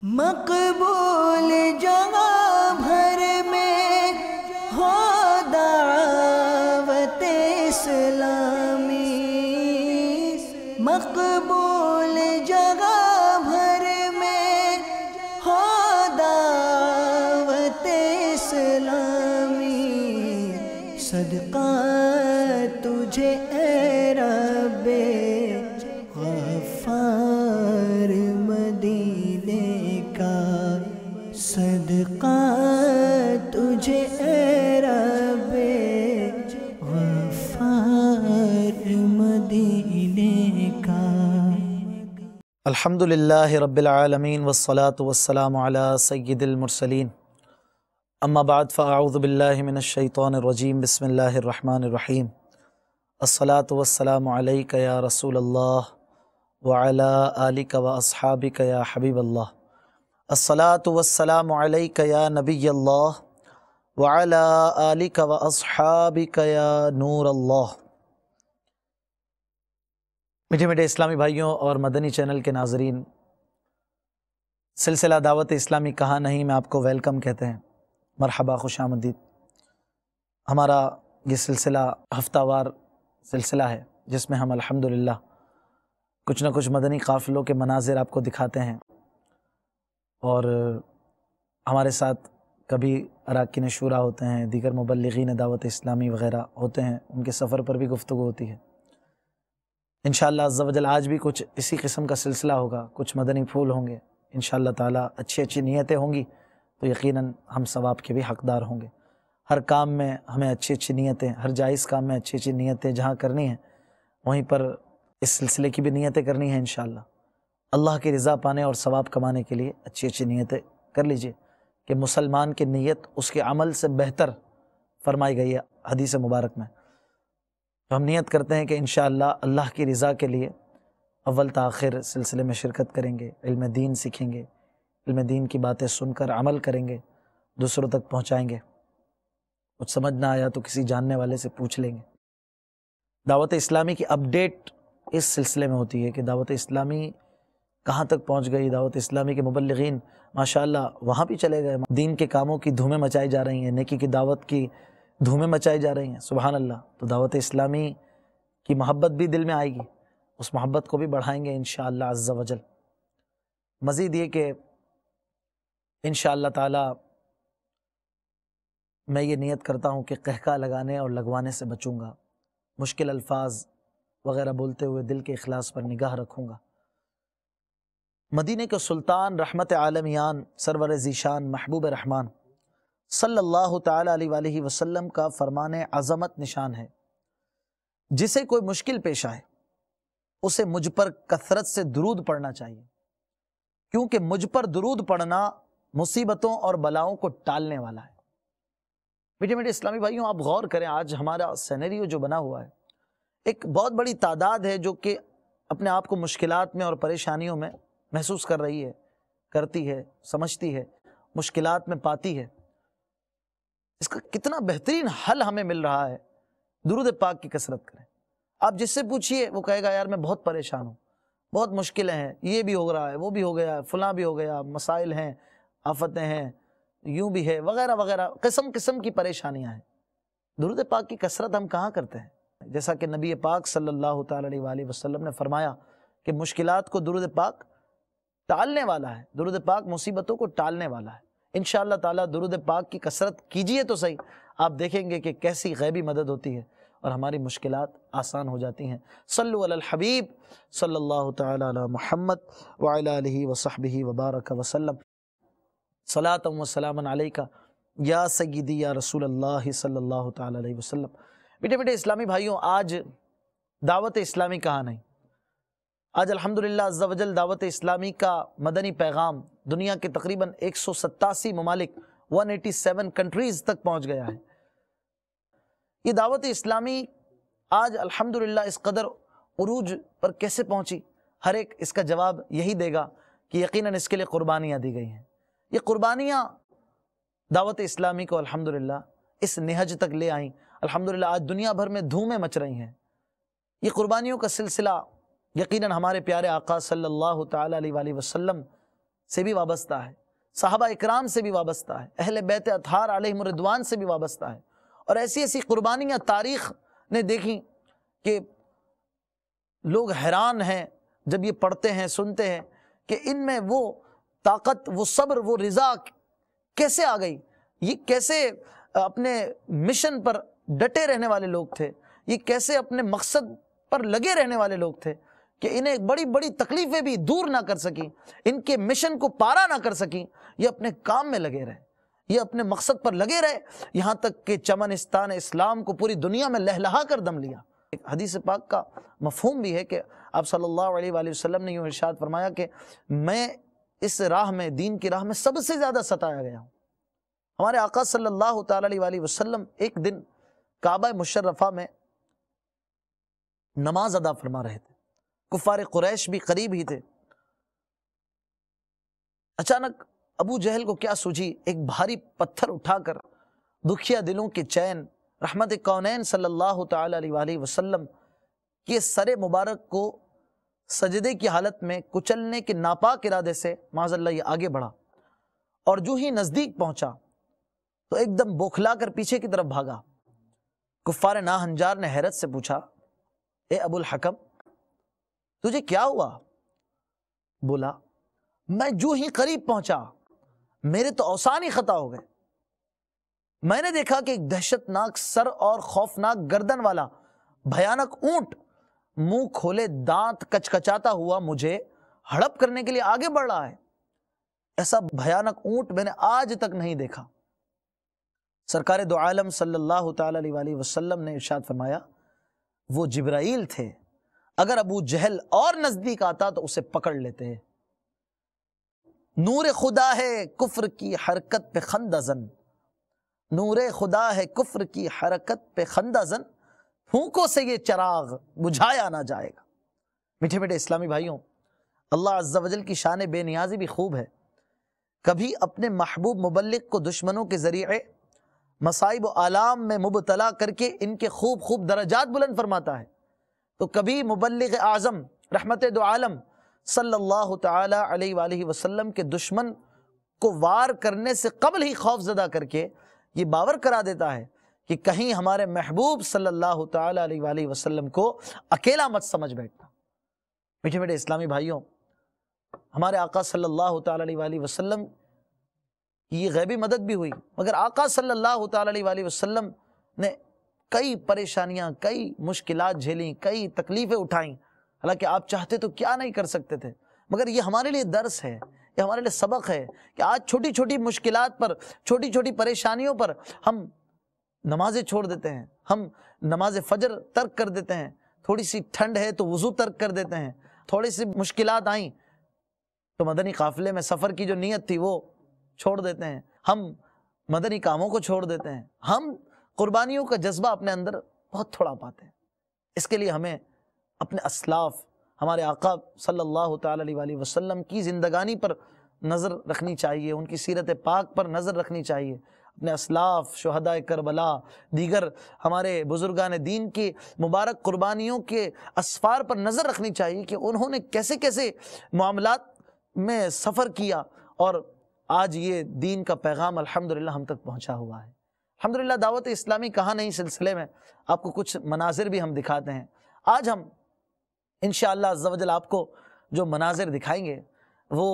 مقبول جگہ بھر میں ہو دعوت اسلامی، مقبول جگہ بھر میں ہو دعوت اسلامی، صدقہ تجھے اے رب غفار مدینے کا، صدقہ تجھے اے رب غفار مدینے کا۔ الحمدللہ رب العالمین والصلاة والسلام علی سید المرسلین، اما بعد فاعوذ باللہ من الشیطان الرجیم، بسم اللہ الرحمن الرحیم۔ الصلاة والسلام علیک یا رسول اللہ وعلی آلک واصحابک یا حبیب اللہ، الصلاة والسلام علیک یا نبی اللہ وعلی آلک واصحابک یا نور اللہ۔ میٹھے میٹھے اسلامی بھائیوں اور مدنی چینل کے ناظرین، سلسلہ دعوت اسلامی کہاں نہیں میں آپ کو ویلکم کہتے ہیں، مرحبا، خوش آمدید۔ ہمارا یہ سلسلہ ہفتہ وار سلسلہ ہے جس میں ہم الحمدللہ کچھ نہ کچھ مدنی قافلوں کے مناظر آپ کو دکھاتے ہیں، اور ہمارے ساتھ کبھی اراکین شورا ہوتے ہیں، دیگر مبلغین دعوت اسلامی وغیرہ ہوتے ہیں، ان کے سفر پر بھی گفتگو ہوتی ہے۔ انشاءاللہ عز و جل آج بھی کچھ اسی قسم کا سلسلہ ہوگا، کچھ مدنی پھول ہوں گے انشاءاللہ تعالیٰ، اچھی اچھی نیتیں ہوں گی تو یقیناً ہم ثواب کے بھی حقدار ہوں گے۔ ہر کام میں ہمیں اچھی اچھی نیتیں، ہر جائز کام میں اچھی اچھی نیتیں جہاں کرنی ہیں وہیں پر اس سلسلے کی بھی نیتیں کرنی ہیں انشاءاللہ۔ اللہ کی رضا پانے اور ثواب کمانے کے لیے اچھی اچھی نیتیں کر لیجئے کہ مسلمان کی نیت اس کے عمل سے بہتر فرمائی گئی ہے حدیث مبارک میں۔ تو ہم نیت کرتے ہیں کہ انشاءاللہ اللہ کی رضا کے لیے اول تاخیر سلسلے میں شرکت کریں گے، علم دین سیکھیں گے، علم دین کی باتیں سن کر عمل کریں گے، دوسروں تک پہنچائیں گے۔ کچھ سمجھ نہ آیا تو کسی جاننے والے سے پوچھ لیں گے۔ دعوت اسلامی کی اپڈیٹ اس سلسلے میں ہوتی ہے کہ دعوت اسلامی کہاں تک پہنچ گئی، دعوت اسلامی کے مبلغین ماشاءاللہ وہاں بھی چلے گئے، دین کے کاموں کی دھومیں مچائی جا رہی ہیں، نیکی کی دعوت کی دھومیں مچائی جا رہی ہیں، سبحان اللہ۔ تو دعوت اسلامی کی محبت بھی دل میں آئے گی، اس محبت کو بھی بڑھائیں گے انشاءاللہ عز و جل۔ مزید یہ کہ انشاءاللہ تعالی میں یہ نیت کرتا ہوں کہ قہقہ لگانے اور لگوانے سے بچوں گا، مشکل الفاظ وغیرہ بولتے ہوئے دل کے اخلاص پر نگاہ رکھوں گا۔ مدینے کے سلطان رحمت عالمیان سرور ذیشان محبوب رحمان صلی اللہ تعالی علیہ وآلہ وسلم کا فرمان عظمت نشان ہے، جسے کوئی مشکل پیش آئے اسے مجھ پر کثرت سے درود پڑھنا چاہیے، کیونکہ مجھ پر درود پڑھنا مصیبتوں اور بلاؤں کو ٹالنے والا ہے۔ میٹھے میٹھے اسلامی بھائیوں، آپ غور کریں، آج ہمارا سینیریو جو بنا ہوا ہے، ایک بہت بڑی تعداد ہے جو کہ اپنے آپ کو مشکلات میں اور پریشانیوں میں محسوس کر رہی ہے، کرتی ہے، سمجھتی ہے، مشکلات میں پاتی ہے۔ اس کا کتنا بہترین حل ہمیں مل رہا ہے، درود پاک کی کثرت کریں۔ آپ جس سے پوچھئے وہ کہے گا یار میں بہت پریشان ہوں، بہت مشکلیں ہیں، یہ بھی ہو رہا ہے، وہ بھی ہو گیا، فلاں بھی ہو گیا، مسائل ہیں، آفتیں ہیں، یوں بھی ہے، وغیرہ وغیرہ، قسم قسم کی پریشانیاں ہیں۔ درود پاک کی کثرت ہم کہاں کرتے ہیں؟ جیسا کہ نبی پاک صلی اللہ تعالی علیہ وآلہ وسلم نے فرمایا کہ مشکلات کو درود پاک ٹالنے والا ہے، درود پاک مصیبتوں کو ٹالنے والا ہے۔ انشاءاللہ تعالی درود پاک کی کثرت کیجئے تو صحیح، آپ دیکھیں گے کہ کیسی غیبی مدد ہوتی ہے اور ہماری مشکلات آسان ہو جاتی ہیں۔ صلو علی الحبیب صلی اللہ تعالی علی محمد وعلی آلہ وصحبہ وبارک وسلم، صلاۃ و سلام علیکہ یا سیدی یا رسول اللہ صلی اللہ تعالی علیہ وسلم۔ میٹھے میٹھے اسلامی بھائیوں، آج دعوت اسلامی کہاں نہیں، آج الحمدللہ عز و جل دعوت اسلامی کا مدنی پیغام دنیا کے تقریباً 187 ممالک 187 کنٹریز تک پہنچ گیا ہے۔ یہ دعوت اسلامی آج الحمدللہ اس قدر عروج پر کیسے پہنچی؟ ہر ایک اس کا جواب یہی دے گا کہ یقیناً اس کے لیے قربانیاں دی گئی ہیں۔ یہ قربانیاں دعوت اسلامی کو الحمدللہ اس نہج تک لے آئیں۔ الحمدللہ آج دنیا بھر میں دھومیں مچ رہی ہیں۔ یہ قربانیوں کا سلسلہ یقیناً ہمارے پیارے آقا صلی اللہ تعالی علیہ وآلہ وسلم سے بھی وابستہ ہے، صحابہ اکرام سے بھی وابستہ ہے، اہل بیت اطہار علیہم الرضوان سے بھی وابستہ ہے، اور ایسی ایسی قربانیاں تاریخ نے دیکھی کہ لوگ حیران ہیں جب یہ پڑھتے ہیں سنتے ہیں کہ ان میں وہ طاقت، وہ صبر، وہ رضا کیسے آ گئی، یہ کیسے اپنے مشن پر ڈٹے رہنے والے لوگ تھے، یہ کیسے اپنے مقصد پر لگے رہنے والے لوگ تھے کہ انہیں بڑی بڑی تکلیفیں بھی دور نہ کر سکیں، ان کے مشن کو پارا نہ کر سکیں، یہ اپنے کام میں لگے رہے، یہ اپنے مقصد پر لگے رہے، یہاں تک کہ چمنستان اسلام کو پوری دنیا میں لہلہا کر دم لیا۔ ایک حدیث پاک کا مفہوم بھی ہے کہ آپ صلی اللہ علیہ وآلہ وسلم نے یوں ارشاد فرمایا کہ میں اس راہ میں، دین کی راہ میں سب سے زیادہ ستایا گیا ہوں۔ ہمارے آقا صلی اللہ تعالی علیہ وآلہ وسلم ایک دن کعبہ مشرفہ میں نماز ادا فرما رہے تھے، کفار قریش بھی قریب ہی تھے۔ اچانک ابو جہل کو کیا سوجھی، ایک بھاری پتھر اٹھا کر دکھیا دلوں کے چین رحمت کونین صلی اللہ تعالی علیہ وآلہ وسلم کے سر مبارک کو سجدے کی حالت میں کچلنے کے ناپاک ارادے سے معاذ اللہ یہ آگے بڑھا، اور جو ہی نزدیک پہنچا تو ایک دم بوکھلا کر پیچھے کی طرف بھاگا۔ کفار ناہنجار نے حیرت سے پوچھا، اے ابو الحکم تجھے کیا ہوا؟ بولا، میں جو ہی قریب پہنچا میرے تو اوسان ہی خطا ہو گئے، میں نے دیکھا کہ ایک دہشت ناک سر اور خوفناک گردن والا بھیانک اونٹ منہ کھولے دانت کچکچاتا ہوا مجھے ہڑپ کرنے کے لیے آگے بڑھ رہا ہے۔ ایسا بھیانک اونٹ میں نے آج تک نہیں دیکھا۔ سرکار دو عالم صلی اللہ تعالی علیہ وآلہ وسلم نے ارشاد فرمایا، وہ جبرائیل تھے، اگر ابو جہل اور نزدیک آتا تو اسے پکڑ لیتے۔ نور خدا ہے کفر کی حرکت پہ خندہ زن، نور خدا ہے کفر کی حرکت پہ خندہ زن، پھونکوں سے یہ چراغ بجھایا نہ جائے گا۔ میٹھے میٹھے اسلامی بھائیوں، اللہ عز و جل کی شان بے نیازی بھی خوب ہے۔ کبھی اپنے محبوب مبلغ کو دشمنوں کے ذریعے مصائب و آلام میں مبتلا کر کے ان کے خوب خوب درجات بلند فرماتا ہے، تو کبھی مبلغ اعظم رحمت دو عالم صلی اللہ تعالی علیہ وآلہ وسلم کے دشمن کو وار کرنے سے قبل ہی خوف زدہ کر کے یہ باور کرا دیتا ہے کہ کہیں ہمارے محبوب صلی اللہ تعالی علیہ وآلہ وسلم کو اکیلا مت سمجھ بیٹھنا۔ میٹھے میٹھے اسلامی بھائیوں، ہمارے آقا صلی اللہ تعالی علیہ وآلہ وسلم کی یہ غیبی مدد بھی ہوئی، مگر آقا صلی اللہ تعالی علیہ وآلہ وسلم نے کئی پریشانیاں، کئی مشکلات جھیلیں، کئی تکلیفیں اٹھائیں، حالانکہ آپ چاہتے تو کیا نہیں کر سکتے تھے، مگر یہ ہمارے لیے درس ہے، یہ ہمارے لیے سبق ہے کہ آج چھوٹی چھوٹی مشکلات پر، چھوٹی چھوٹی پریشانیوں پر ہم نمازیں چھوڑ دیتے ہیں، ہم نماز فجر ترک کر دیتے ہیں، تھوڑی سی ٹھنڈ ہے تو وضو ترک کر دیتے ہیں، تھوڑی سی مشکلات آئیں تو مدنی قافلے میں سفر کی جو نیت تھی وہ چھوڑ دیتے ہیں، ہم مدنی کاموں کو چھوڑ دیتے ہیں، ہم قربانیوں کا جذبہ اپنے اندر بہت تھوڑا پاتے ہیں۔ اس کے لیے ہمیں اپنے اسلاف، ہمارے آقا صلی اللہ تعالی علیہ وآلہ وسلم کی زندگانی پر نظر رکھنی چاہیے، ان کی سیرت پاک پر نظر رکھنی چاہیے، اپنے اسلاف، شہداء کربلا، دیگر ہمارے بزرگان دین کی مبارک قربانیوں کے اسفار پر نظر رکھنی چاہیے کہ انہوں نے کیسے کیسے معاملات میں سفر کیا، اور آج یہ دین کا پیغام الحمدللہ ہم تک پہنچا ہوا ہے۔ الحمدللہ دعوت اسلامی کہاں نہیں سلسلے میں آپ کو کچھ مناظر بھی ہم دکھاتے ہیں۔ آج ہم انشاءاللہ عز و جل آپ کو جو مناظر دکھائیں گے وہ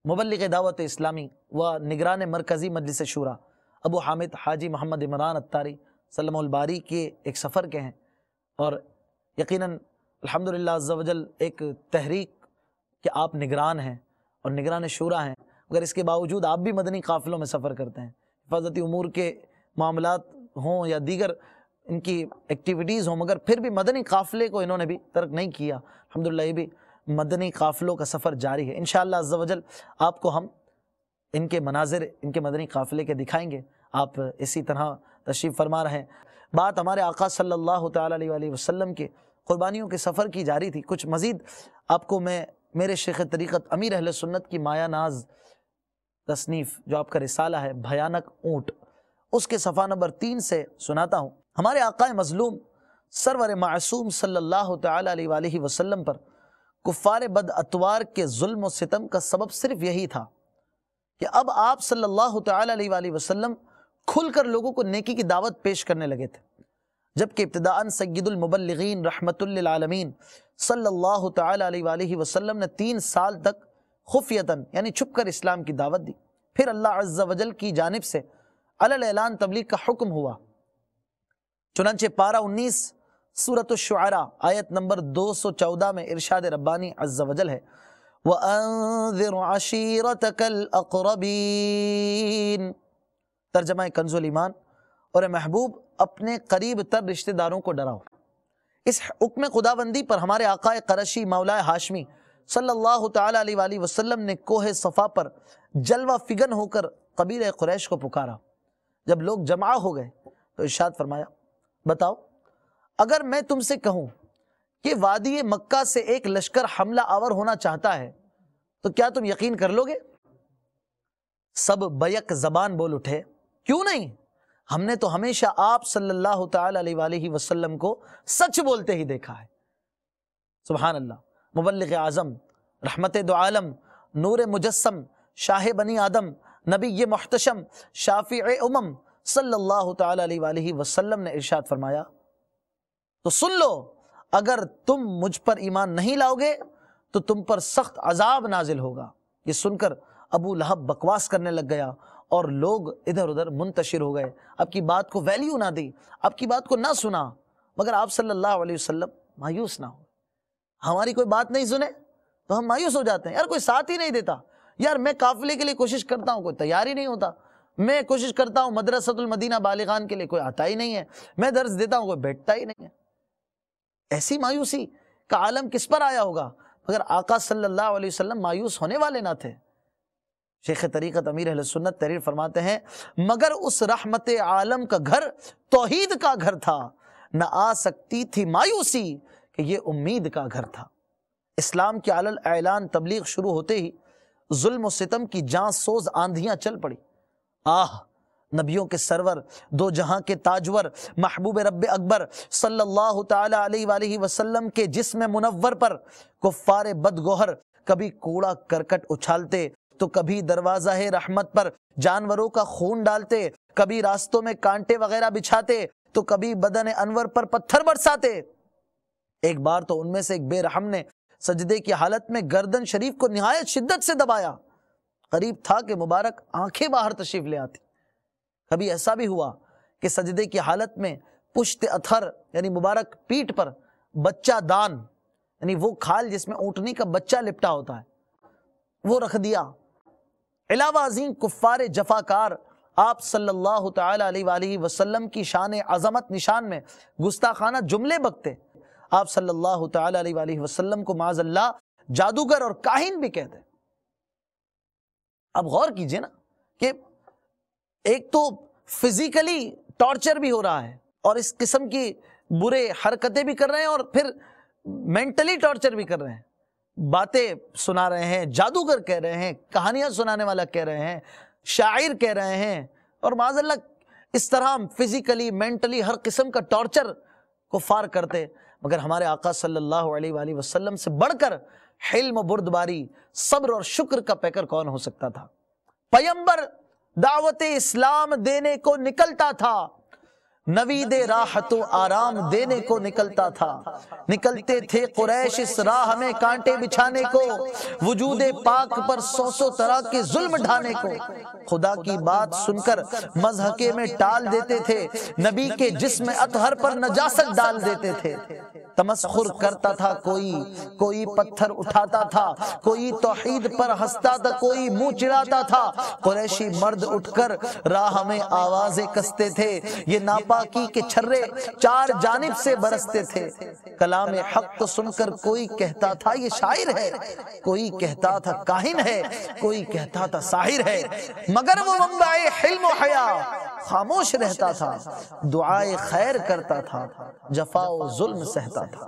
مبلغ دعوت اسلامی و نگران مرکزی مجلس شورا ابو حامد حاجی محمد عمران اتاری سلم الباری کے ایک سفر کے ہیں، اور یقیناً الحمدللہ عز و جل ایک تحریک کہ آپ نگران ہیں اور نگران شورا ہیں، مگر اس کے باوجود آپ بھی مدنی قافلوں میں سفر کرتے ہیں، حفاظتی امور کے معاملات ہوں یا دیگر ان کی ایکٹیویٹیز ہوں، مگر پھر بھی مدنی قافلے کو انہوں نے بھی ترک نہیں کیا۔ الحمدللہ یہ بھی مدنی قافلوں کا سفر جاری ہے۔ انشاءاللہ عز و جل آپ کو ہم ان کے مناظر، ان کے مدنی قافلے کے دکھائیں گے۔ آپ اسی طرح تشریف فرما رہے ہیں۔ بات ہمارے آقا صلی اللہ تعالی علیہ وآلہ وسلم کے قربانیوں کے سفر کی جاری تھی۔ کچھ مزید آپ کو میں میرے شیخ طریقت امیر اہل سنت کی مایا ناز تصنیف جو آپ کا رسالہ ہے بھیانک اونٹ، اس کے صفحہ نمبر 3 سے سناتا ہوں۔ ہمارے آقا مظلوم سرور معصوم صلی اللہ تعالی علیہ وآلہ وسلم پر کفار بد اتوار کے ظلم و ستم کا سبب صرف یہی تھا کہ اب آپ صلی اللہ تعالی علیہ وآلہ وسلم کھل کر لوگوں کو نیکی کی دعوت پیش کرنے لگے تھے، جبکہ ابتداءً سید المبلغین رحمت للعالمین صلی اللہ تعالی علیہ وآلہ وسلم نے 3 سال تک خفیتاً یعنی چھپ کر اسلام کی دعوت دی۔ پھر اللہ عز و جل کی جانب سے علی اعلان تبلیغ کا حکم ہوا۔ چنانچہ پارہ 19 سورۃ الشعراء آیت نمبر 214 میں ارشاد ربانی عز و جل ہے وَأَنذِرْ عَشِيرَتَكَ الْأَقْرَبِينَ، ترجمہ کنز الایمان، اور اے محبوب اپنے قریب تر رشتہ داروں کو ڈراؤ۔ اس حکم خداوندی پر ہمارے آقا قرشی مولا ہاشمی صلی اللہ تعالی علیہ وآلہ وسلم نے کوہ صفا پر جلوہ فگن ہو کر قبیلہ قریش کو پکارا۔ جب لوگ جمع ہو گئے تو ارشاد فرمایا بتاؤ اگر میں تم سے کہوں کہ وادی مکہ سے ایک لشکر حملہ آور ہونا چاہتا ہے تو کیا تم یقین کر لو گے؟ سب بیک زبان بول اٹھے کیوں نہیں، ہم نے تو ہمیشہ آپ صلی اللہ تعالی علیہ وآلہ وسلم کو سچ بولتے ہی دیکھا ہے۔ سبحان اللہ، مبلغ اعظم، رحمت دو عالم، نور مجسم، شاہ بنی آدم، نبی محتشم، شافع امم صلی اللہ تعالی علیہ وآلہ وسلم نے ارشاد فرمایا تو سن لو اگر تم مجھ پر ایمان نہیں لاؤ گے تو تم پر سخت عذاب نازل ہوگا۔ یہ سن کر ابو لہب بکواس کرنے لگ گیا اور لوگ ادھر ادھر منتشر ہو گئے، اب کی بات کو ویلیو نہ دی، اب کی بات کو نہ سنا، مگر آپ صلی اللہ علیہ وسلم مایوس نہ ہو۔ ہماری کوئی بات نہیں سنے تو ہم مایوس ہو جاتے ہیں، یار کوئی ساتھ ہی نہیں دیتا، یار میں قافلے کے لیے کوشش کرتا ہوں کوئی تیار ہی نہیں ہوتا، میں کوشش کرتا ہوں مدرسۃ المدینہ بالغان کے لیے کوئی آتا ہی نہیں ہے، میں درس دیتا ہوں کوئی بیٹھتا ہی نہیں ہے۔ ایسی مایوسی کا عالم کس پر آیا ہوگا؟ مگر آقا صلی اللہ علیہ وسلم مایوس ہونے والے نہ تھے۔ شیخ طریقت امیر اہل سنت تحریر فرماتے ہیں مگر اس رحمت عالم کا گھر توحید کا گھر تھا، نہ آ سکتی تھی مایوسی کہ یہ امید کا گھر تھا۔ اسلام کے علی اعلان تبلیغ شروع ہوتے ہی ظلم و ستم کی جاں سوز آندھیاں چل پڑی۔ نبیوں کے سرور، دو جہاں کے تاجور، محبوب رب اکبر صلی اللہ تعالی علیہ وآلہ وسلم کے جسم منور پر کفار بدگوہر کبھی کوڑا کرکٹ اچھالتے تو کبھی دروازہ رحمت پر جانوروں کا خون ڈالتے، کبھی راستوں میں کانٹے وغیرہ بچھاتے تو کبھی بدن انور پر پتھر برساتے۔ ایک بار تو ان میں سے ایک بے رحم نے سجدے کی حالت میں گردن شریف کو نہایت شدت سے دبایا، قریب تھا کہ مبارک آنکھیں باہر تشریف لے آتی۔ کبھی ایسا بھی ہوا کہ سجدے کی حالت میں پشت اتھر یعنی مبارک پیٹھ پر بچہ دان یعنی وہ کھال جس میں اونٹنی کا بچہ لپٹا ہوتا ہے وہ رکھ دیا۔ علاوہ ازیں کفار جفاکار آپ صلی اللہ تعالی علیہ وآلہ وسلم کی شان عظمت نشان میں گستاخانہ جملے بکتے، آپ صلی اللہ تعالی علیہ وآلہ وسلم کو معاذ اللہ جادوگر اور کاہن بھی کہتے۔ اب غور کیجئے نا کہ ایک تو فزیکلی ٹارچر بھی ہو رہا ہے اور اس قسم کی برے حرکتیں بھی کر رہے ہیں اور پھر مینٹلی ٹارچر بھی کر رہے ہیں، باتیں سنا رہے ہیں، جادوگر کہہ رہے ہیں، کہانیاں سنانے والا کہہ رہے ہیں، شاعر کہہ رہے ہیں، اور معاذ اللہ اس طرح فزیکلی مینٹلی ہر قسم کا ٹارچر کفار کرتے۔ مگر ہمارے آقا صلی اللہ علیہ وآلہ وسلم سے بڑھ کر حلم و بردباری، صبر اور شکر کا پیکر کون ہو سکتا تھا؟ پیمبر دعوت اسلام دینے کو نکلتا تھا، نوید راحت و آرام دینے کو نکلتا تھا، نکلتے تھے قریش اس راہ میں کانٹے بچھانے کو، وجود پاک پر 100 طرح کے ظلم ڈھانے کو، خدا کی بات سن کر مضحکے میں ٹال دیتے تھے، نبی کے جسم اطہر پر نجاست ڈال دیتے تھے، تمسخر کرتا تھا کوئی پتھر اٹھاتا تھا، کوئی توحید پر ہنستا تھا، کوئی منہ چڑھاتا تھا، قریشی مرد اٹھ کر راہ میں آوازیں کستے تھے، یہ ناپاکی کے چھرے 4 جانب سے برستے تھے، کلام حق کو سن کر کوئی کہتا تھا یہ شاعر ہے، کوئی کہتا تھا کاہن ہے، کوئی کہتا تھا ساحر ہے، مگر وہ منبع حلم و حیا خاموش رہتا تھا، دعائے خیر کرتا تھا، جفا و ظلم سہتا تھا۔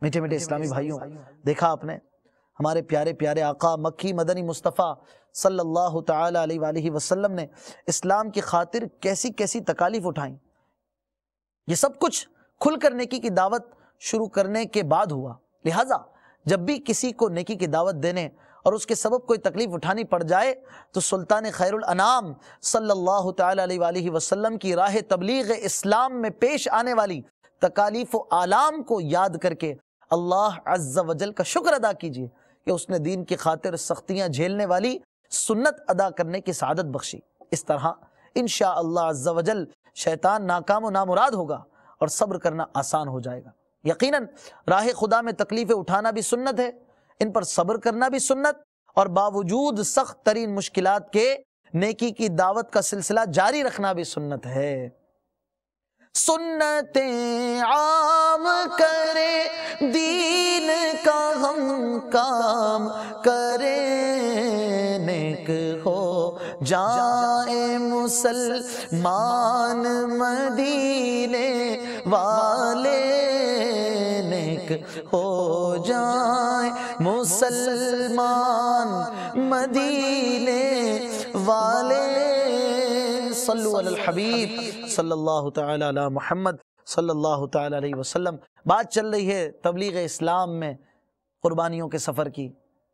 میٹھے میٹھے اسلامی بھائیوں، دیکھا آپ نے ہمارے پیارے پیارے آقا مکی مدنی مصطفیٰ صلی اللہ تعالی علیہ وآلہ وسلم نے اسلام کی خاطر کیسی کیسی تکالیف اٹھائیں۔ یہ سب کچھ کھل کر نیکی کی دعوت شروع کرنے کے بعد ہوا، لہٰذا جب بھی کسی کو نیکی کی دعوت دینے اور اس کے سبب کوئی تکلیف اٹھانی پڑ جائے تو سلطان خیر الانام صلی اللہ تعالی علیہ وآلہ وسلم کی راہ تبلیغ اسلام میں پیش آنے والی تکالیف و آلام کو یاد کر کے اللہ عز و جل کا شکر ادا کیجیے کہ اس نے دین کی خاطر سختیاں جھیلنے والی سنت ادا کرنے کی سعادت بخشی۔ اس طرح انشاءاللہ عز و جل شیطان ناکام و نامراد ہوگا اور صبر کرنا آسان ہو جائے گا۔ یقیناً راہ خدا میں تکلیفیں اٹھانا بھی سنت ہے، ان پر صبر کرنا بھی سنت، اور باوجود سخت ترین مشکلات کے نیکی کی دعوت کا سلسلہ جاری رکھنا بھی سنت ہے۔ سنتیں عام کرے دین کا ہم کام کرے، نیک ہو جائے مسلمان مدینے والے، نیک ہو جائے مسلمان مدینے والے۔ صلو علی الحبیب صلی اللہ تعالی علی محمد صلی اللہ تعالی علیہ وسلم۔ بات چل رہی ہے تبلیغ اسلام میں قربانیوں کے سفر کی،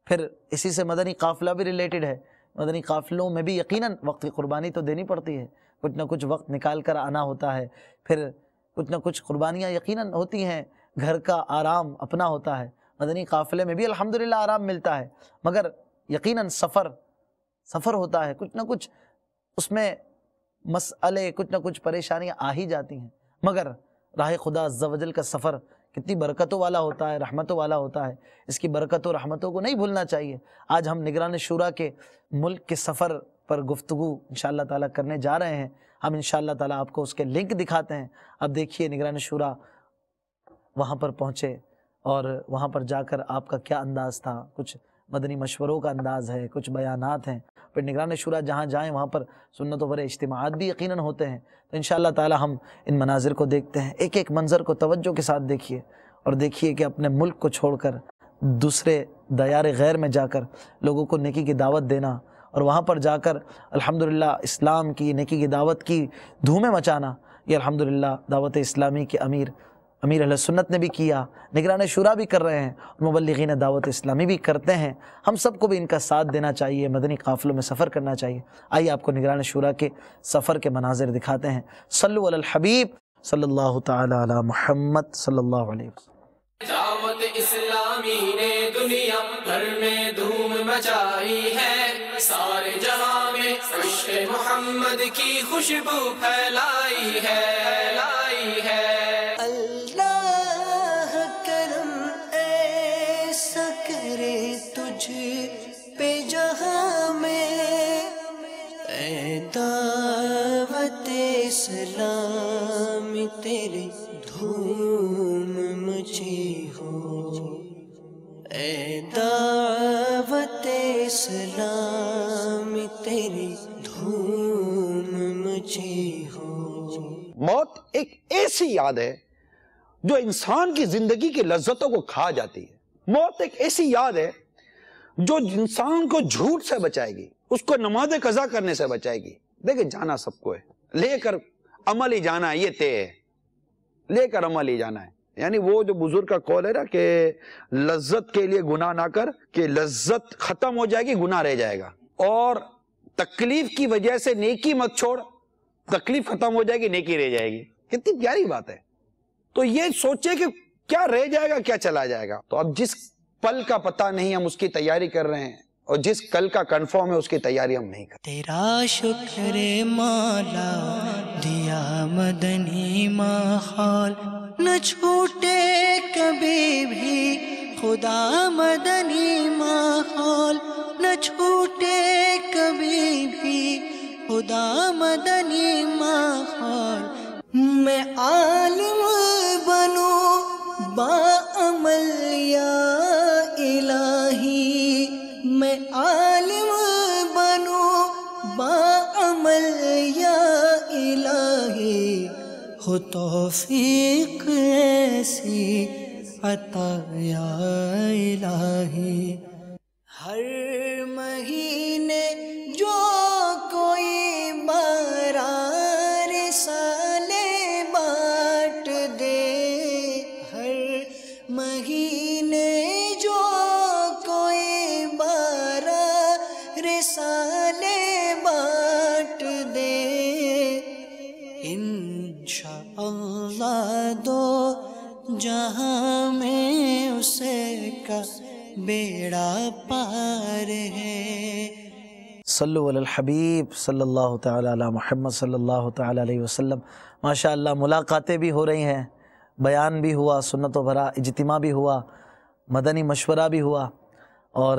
پھر اسی سے مدنی قافلہ بھی ریلیٹڈ ہے۔ مدنی قافلوں میں بھی یقیناً وقت کی قربانی تو دینی پڑتی ہے، کچھ نہ کچھ وقت نکال کر آنا ہوتا ہے، پھر کچھ نہ کچھ قربانیاں یقیناً ہوتی ہیں، گھر کا آرام اپنا ہوتا ہے۔ مدنی قافلے میں بھی الحمدللہ آرام ملتا ہے، مگر یقیناً سفر ہوتا ہے، کچھ نہ کچھ اس میں مسئلے، کچھ نہ کچھ پریشانیاں آ ہی جاتی ہیں، مگر راہ خدا عز و جل کا سفر کتنی برکتوں والا ہوتا ہے، رحمتوں والا ہوتا ہے۔ اس کی برکتوں رحمتوں کو نہیں بھولنا چاہیے۔ آج ہم نگران شورا کے ملک کے سفر پر گفتگو انشاءاللہ تعالیٰ کرنے جا رہے ہیں۔ ہم انشاءاللہ تعالیٰ آپ کو اس کے لنک دکھاتے ہیں۔ اب دیکھیے نگران شورا وہاں پر پہنچے اور وہاں پر جا کر آپ کا کیا انداز تھا، کچھ مدنی مشوروں کا انداز ہے، کچھ بیانات ہیں۔ پھر نگران شورا جہاں جائیں وہاں پر سنتوں پر اجتماعات بھی یقیناً ہوتے ہیں۔ تو انشاءاللہ تعالی ہم ان مناظر کو دیکھتے ہیں، ایک ایک منظر کو توجہ کے ساتھ دیکھیے اور دیکھیے کہ اپنے ملک کو چھوڑ کر دوسرے دیار غیر میں جا کر لوگوں کو نیکی کی دعوت دینا، اور وہاں پر جا کر الحمدللہ اسلام کی نیکی کی دعوت کی دھومیں مچانا، یہ الحمدللہ دعوت اسلامی کے امیر اہل سنت نے بھی کیا، نگران شورا بھی کر رہے ہیں، مبلغین دعوت اسلامی بھی کرتے ہیں۔ ہم سب کو بھی ان کا ساتھ دینا چاہیے، مدنی قافلوں میں سفر کرنا چاہیے۔ آئیے آپ کو نگران شورا کے سفر کے مناظر دکھاتے ہیں۔ صلو علی الحبیب صلی اللہ تعالی علی محمد صلی اللہ علیہ وسلم۔ دعوت اسلامی نے دنیا بھر میں دھوم مچائی ہے، سارے جہاں میں عشق محمد کی خوشبو پھیلائی ہے۔ اللہ کرم ایسا کرے تجھ پہ جہاں میں، اے دعوت اسلام تیری دھوم مچی ہو، اے دعوت اسلام تیری دھوم مچی ہو۔ موت ایک ایسی یاد ہے جو انسان کی زندگی کی لذتوں کو کھا جاتی ہے۔ موت ایک ایسی یاد ہے جو انسان کو جھوٹ سے بچائے گی، اس کو نماز قضا کرنے سے بچائے گی۔ دیکھیں جانا سب کو ہے، لے کر عمل ہی جانا ہے، یہ طے ہے، لے کر عمل ہی جانا ہے۔ یعنی وہ جو بزرگ کا قول ہے نا کہ لذت کے لیے گناہ نہ کر، کہ لذت ختم ہو جائے گی گناہ رہ جائے گا، اور تکلیف کی وجہ سے نیکی مت چھوڑ، تکلیف ختم ہو جائے گی نیکی رہ جائے گی۔ کتنی پیاری بات ہے۔ تو یہ سوچے کہ کیا رہ جائے گا کیا چلا جائے گا۔ تو اب جس پل کا پتہ نہیں ہم اس کی تیاری کر رہے ہیں، اور جس کل کا کنفرم ہے اس کی تیاری ہم نہیں کرتے۔ تیرا شکر مولا دیا مدنی ماحول، نہ چھوٹے کبھی بھی خدا مدنی ماحول، نہ چھوٹے کبھی بھی خدا مدنی ماحول۔ میں عالم بنوں باعمل یا الہی، میں عالم بنوں باعمل یا الہی، ہو توفیق ایسی عطا یا الہی۔ ہر مہینے جو کوئی باران سالے بانٹ دے، ہر مہینے جو والے بانٹ دے انشاءاللہ دو جہاں میں اسے کا بیڑا پار ہے۔ صلو علی الحبیب صلی اللہ تعالی علی محمد صلی اللہ تعالی علیہ وسلم۔ ماشاءاللہ ملاقاتیں بھی ہو رہی ہیں، بیان بھی ہوا، سنت و بھرا اجتماع بھی ہوا، مدنی مشورہ بھی ہوا، اور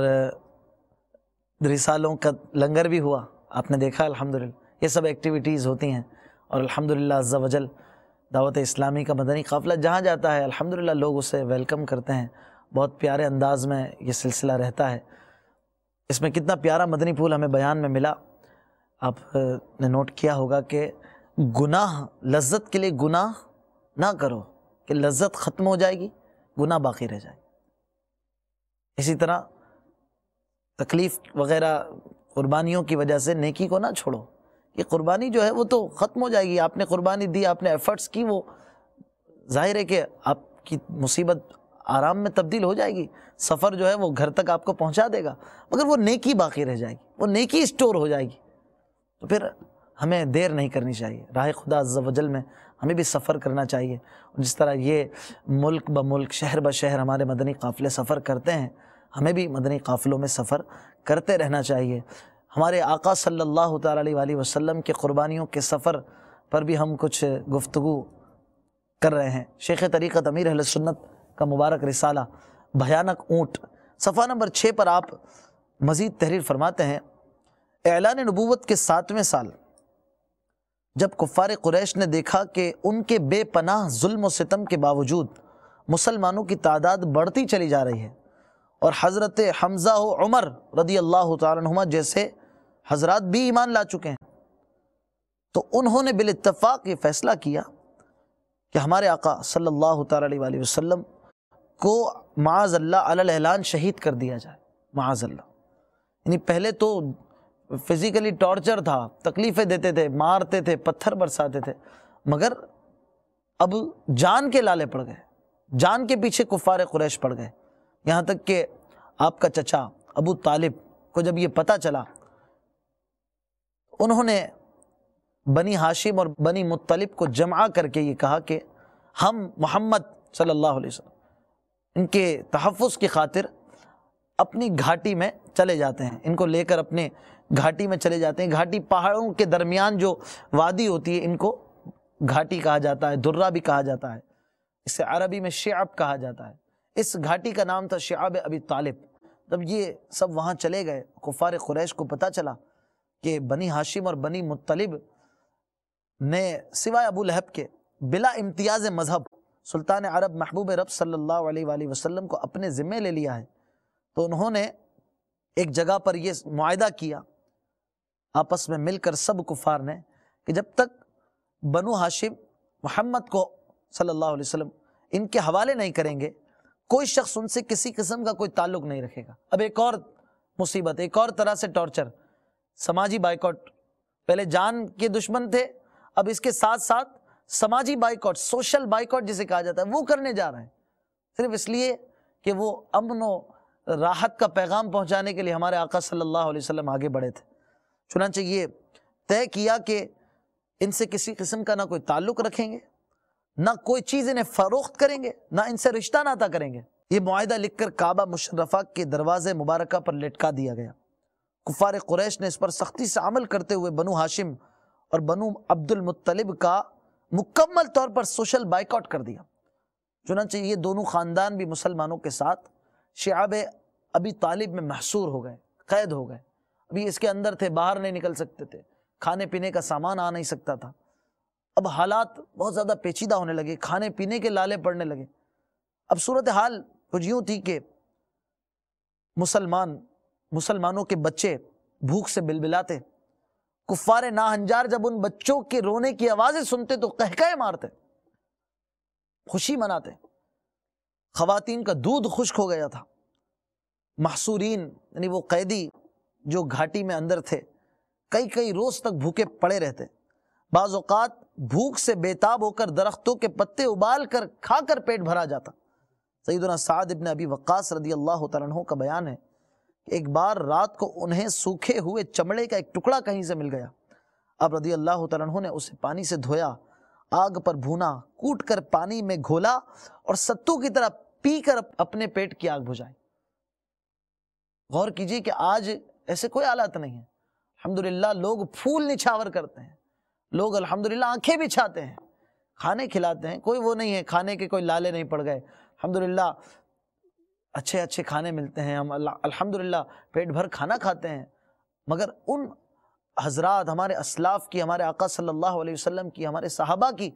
رسالوں کا لنگر بھی ہوا، آپ نے دیکھا الحمدللہ۔ یہ سب ایکٹیویٹیز ہوتی ہیں، اور الحمدللہ عز و جل دعوت اسلامی کا مدنی قافلہ جہاں جاتا ہے الحمدللہ لوگ اسے ویلکم کرتے ہیں، بہت پیارے انداز میں یہ سلسلہ رہتا ہے۔ اس میں کتنا پیارا مدنی پھول ہمیں بیان میں ملا، آپ نے نوٹ کیا ہوگا کہ گناہ، لذت کے لیے گناہ نہ کرو کہ لذت ختم ہو جائے گی، گناہ باقی رہ جائے گی۔ اسی طرح تکلیف وغیرہ قربانیوں کی وجہ سے نیکی کو نہ چھوڑو، یہ قربانی جو ہے وہ تو ختم ہو جائے گی، آپ نے قربانی دی، آپ نے ایفرٹس کی، وہ ظاہر ہے کہ آپ کی مصیبت آرام میں تبدیل ہو جائے گی، سفر جو ہے وہ گھر تک آپ کو پہنچا دے گا، مگر وہ نیکی باقی رہ جائے گی، وہ نیکی اسٹور ہو جائے گی۔ تو پھر ہمیں دیر نہیں کرنی چاہیے، راہ خدا عز و جل میں ہمیں بھی سفر کرنا چاہیے، جس طرح یہ ملک بملک شہر بشہر ہمارے مدنی قافلے سفر کرتے ہیں، ہمیں بھی مدنی قافلوں میں سفر کرتے رہنا چاہیے۔ ہمارے آقا صلی اللہ تعالی علیہ وسلم کے قربانیوں کے سفر پر بھی ہم کچھ گفتگو کر رہے ہیں۔ شیخ طریقت امیر اہل سنت کا مبارک رسالہ بھیانک اونٹ، صفحہ نمبر 6 پر آپ مزید تحریر فرماتے ہیں، اعلان نبوت کے 7ویں سال جب کفار قریش نے دیکھا کہ ان کے بے پناہ ظلم و ستم کے باوجود مسلمانوں کی تعداد بڑھتی چلی جا رہی ہے، اور حضرت حمزہ و عمر رضی اللہ تعالیٰ عنہما جیسے حضرات بھی ایمان لا چکے ہیں، تو انہوں نے بالاتفاق یہ فیصلہ کیا کہ ہمارے آقا صلی اللہ تعالیٰ علیہ وسلم کو معاذ اللہ علی الاعلان شہید کر دیا جائے، معاذ اللہ۔ یعنی پہلے تو فزیکلی ٹارچر تھا، تکلیفیں دیتے تھے، مارتے تھے، پتھر برساتے تھے، مگر اب جان کے لالے پڑ گئے، جان کے پیچھے کفار قریش پڑ گئے، یہاں تک کہ آپ کا چچا ابو طالب کو جب یہ پتہ چلا، انہوں نے بنی ہاشم اور بنی مطلب کو جمع کر کے یہ کہا کہ ہم محمد صلی اللہ علیہ وسلم ان کے تحفظ کی خاطر اپنی گھاٹی میں چلے جاتے ہیں، ان کو لے کر اپنے گھاٹی میں چلے جاتے ہیں۔ گھاٹی پہاڑوں کے درمیان جو وادی ہوتی ہے، ان کو گھاٹی کہا جاتا ہے، درہ بھی کہا جاتا ہے، اسے عربی میں شعب کہا جاتا ہے۔ اس گھاٹی کا نام تھا شعب ابی طالب۔ جب یہ سب وہاں چلے گئے، کفار قریش کو پتہ چلا کہ بنی ہاشم اور بنی مطلب نے سوائے ابو لہب کے بلا امتیاز مذہب سلطان عرب محبوب رب صلی اللہ علیہ وآلہ وسلم کو اپنے ذمے لے لیا ہے، تو انہوں نے ایک جگہ پر یہ معاہدہ کیا آپس میں مل کر سب کفار نے کہ جب تک بنو ہاشم محمد کو صلی اللہ علیہ وسلم ان کے حوالے نہیں کریں گے، کوئی شخص ان سے کسی قسم کا کوئی تعلق نہیں رکھے گا۔ اب ایک اور مصیبت، ایک اور طرح سے ٹارچر، سماجی بائیکاٹ۔ پہلے جان کے دشمن تھے، اب اس کے ساتھ ساتھ سماجی بائیکاٹ، سوشل بائیکاٹ جسے کہا جاتا ہے، وہ کرنے جا رہے ہیں، صرف اس لیے کہ وہ امن و راحت کا پیغام پہنچانے کے لیے ہمارے آقا صلی اللہ علیہ وسلم آگے بڑھے تھے۔ چنانچہ یہ طے کیا کہ ان سے کسی قسم کا نہ کوئی تعلق رکھیں گے، نہ کوئی چیز انہیں فروخت کریں گے، نہ ان سے رشتہ ناتا کریں گے۔ یہ معاہدہ لکھ کر کعبہ مشرفہ کے دروازے مبارکہ پر لٹکا دیا گیا۔ کفار قریش نے اس پر سختی سے عمل کرتے ہوئے بنو ہاشم اور بنو عبد المطلب کا مکمل طور پر سوشل بائیکاٹ کر دیا۔ چنانچہ یہ دونوں خاندان بھی مسلمانوں کے ساتھ شعب ابی طالب میں محصور ہو گئے، قید ہو گئے۔ ابھی اس کے اندر تھے، باہر نہیں نکل سکتے تھے، کھانے پینے کا سامان آ نہیں سکتا تھا۔ اب حالات بہت زیادہ پیچیدہ ہونے لگے، کھانے پینے کے لالے پڑنے لگے۔ اب صورتحال کچھ یوں تھی کہ مسلمانوں کے بچے بھوک سے بلبلاتے، کفار ناہنجار جب ان بچوں کے رونے کی آوازیں سنتے تو قہقہے مارتے، خوشی مناتے۔ خواتین کا دودھ خشک ہو گیا تھا۔ محصورین یعنی وہ قیدی جو گھاٹی میں اندر تھے، کئی روز تک بھوکے پڑے رہتے، بعض اوقات بھوک سے بےتاب ہو کر درختوں کے پتے ابال کر کھا کر پیٹ بھرا جاتا۔ سیدنا سعد ابن ابی وقاص رضی اللہ تعالیٰ عنہ کا بیان ہے ایک بار رات کو انہیں سوکھے ہوئے چمڑے کا ایک ٹکڑا کہیں سے مل گیا. اب رضی اللہ تعالیٰ عنہ نے اسے پانی سے دھویا، آگ پر بھونا، کوٹ کر پانی میں گھولا اور ستو کی طرح پی کر اپنے پیٹ کی آگ بجھائی. غور کیجئے کہ آج ایسے کوئی آلات نہیں ہیں. الحمدللہ لوگ پھول نچھاور کرتے ہیں، لوگ الحمدللہ آنکھیں بچھاتے ہیں، کھانے کھلاتے ہیں، کوئی وہ نہیں ہے کھانے کے کوئی لالے نہیں پڑ گئے. الحمدللہ اچھے اچھے کھانے ملتے ہیں، ہم الحمدللہ پیٹ بھر کھانا کھاتے ہیں. مگر ان حضرات، ہمارے اسلاف کی، ہمارے آقا صلی اللہ علیہ وسلم کی، ہمارے صحابہ کی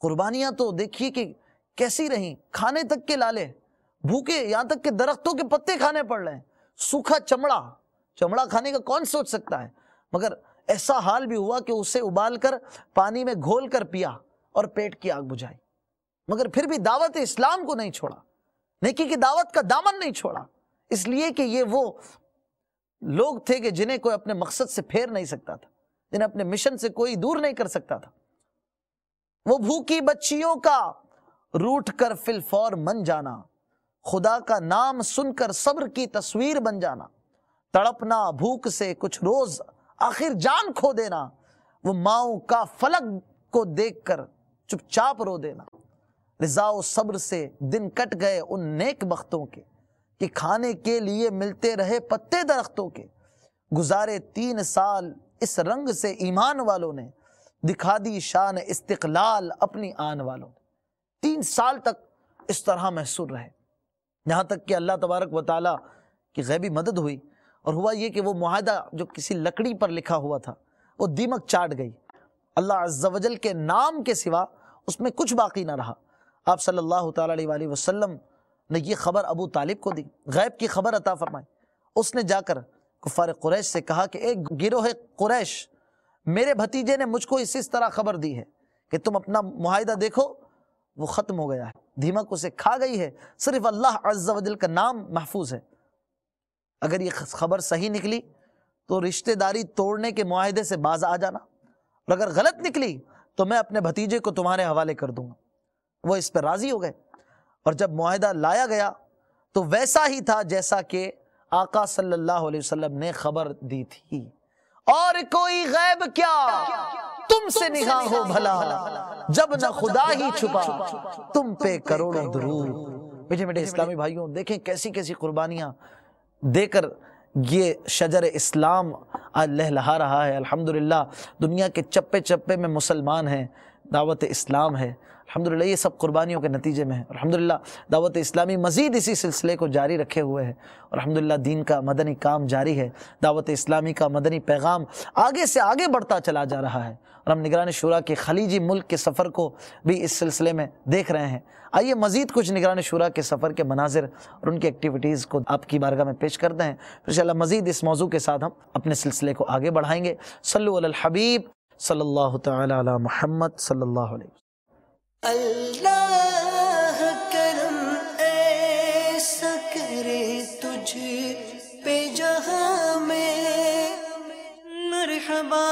قربانیاں تو دیکھیے کہ کیسی رہیں. کھانے تک کے لالے، بھوکے، یہاں تک کہ درختوں کے پتے کھانے پڑ رہے ہیں. سوکھا چمڑا کھانے کا کون سوچ سکتا ہے؟ مگر ایسا حال بھی ہوا کہ اسے ابال کر پانی میں گھول کر پیا اور پیٹ کی آگ بجھائی. مگر پھر بھی دعوت اسلام کو نہیں چھوڑا، نیکی کی دعوت کا دامن نہیں چھوڑا، اس لیے کہ یہ وہ لوگ تھے کہ جنہیں کوئی اپنے مقصد سے پھیر نہیں سکتا تھا، جنہیں اپنے مشن سے کوئی دور نہیں کر سکتا تھا. وہ بھوکی بچیوں کا روٹھ کر فی الفور من جانا، خدا کا نام سن کر صبر کی تصویر بن جانا، تڑپنا بھوک سے کچھ روز آخر جان کھو دینا، وہ ماؤں کا فلک کو دیکھ کر چپ چاپ رو دینا. رضا و صبر سے دن کٹ گئے ان نیک بختوں کے کہ کھانے کے لیے ملتے رہے پتے درختوں کے. گزارے 3 سال اس رنگ سے ایمان والوں نے، دکھا دی شان استقلال اپنی آن والوں نے. 3 سال تک اس طرح محصور رہے، یہاں تک کہ اللہ تبارک و تعالیٰ کی غیبی مدد ہوئی. اور ہوا یہ کہ وہ معاہدہ جو کسی لکڑی پر لکھا ہوا تھا وہ دیمک چاٹ گئی. اللہ عز و جل کے نام کے سوا اس میں کچھ باقی نہ رہا. آپ صلی اللہ تعالیٰ علیہ وآلہ وسلم نے یہ خبر ابو طالب کو دی، غیب کی خبر عطا فرمائی. اس نے جا کر کفار قریش سے کہا کہ ایک گروہ قریش، میرے بھتیجے نے مجھ کو اس طرح خبر دی ہے کہ تم اپنا معاہدہ دیکھو، وہ ختم ہو گیا ہے، دیمک اسے کھا گئی ہے، صرف اللہ عز و جل کا نام محفوظ ہے. اگر یہ خبر صحیح نکلی تو رشتہ داری توڑنے کے معاہدے سے باز آ جانا، اور اگر غلط نکلی تو میں اپنے بھتیجے کو تمہارے حوالے کر دوں گا. وہ اس پہ راضی ہو گئے، اور جب معاہدہ لایا گیا تو ویسا ہی تھا جیسا کہ آقا صلی اللہ علیہ وسلم نے خبر دی تھی. اور کوئی غیب کیا تم سے نگاہ ہو بھلا، جب نہ خدا ہی چھپا تم پہ کروڑوں درود. میٹھے میٹھے اسلامی بھائیوں، دیکھیں کیسی کیسی قربانیاں دے کر یہ شجر اسلام آج لہلہا رہا ہے. الحمدللہ دنیا کے چپے چپے میں مسلمان ہیں، دعوت اسلام ہے. الحمدللہ یہ سب قربانیوں کے نتیجے میں ہے. الحمدللہ دعوت اسلامی مزید اسی سلسلے کو جاری رکھے ہوئے ہے، اور الحمدللہ دین کا مدنی کام جاری ہے. دعوت اسلامی کا مدنی پیغام آگے سے آگے بڑھتا چلا جا رہا ہے، اور ہم نگران شورا کے خلیجی ملک کے سفر کو بھی اس سلسلے میں دیکھ رہے ہیں. آئیے مزید کچھ نگران شورا کے سفر کے مناظر اور ان کی ایکٹیویٹیز کو آپ کی بارگاہ میں پیش کرتے ہیں. انشاءاللہ مزید اس موضوع کے ساتھ ہم اپنے سلسلے کو آگے بڑھائیں گے. صلو علی الحبیب صلی اللہ تعالی علی محمد صلی اللہ علیہ وسلم. اللہ کرم ایسا کرے تجھ پہ جہاں میں، مرحبا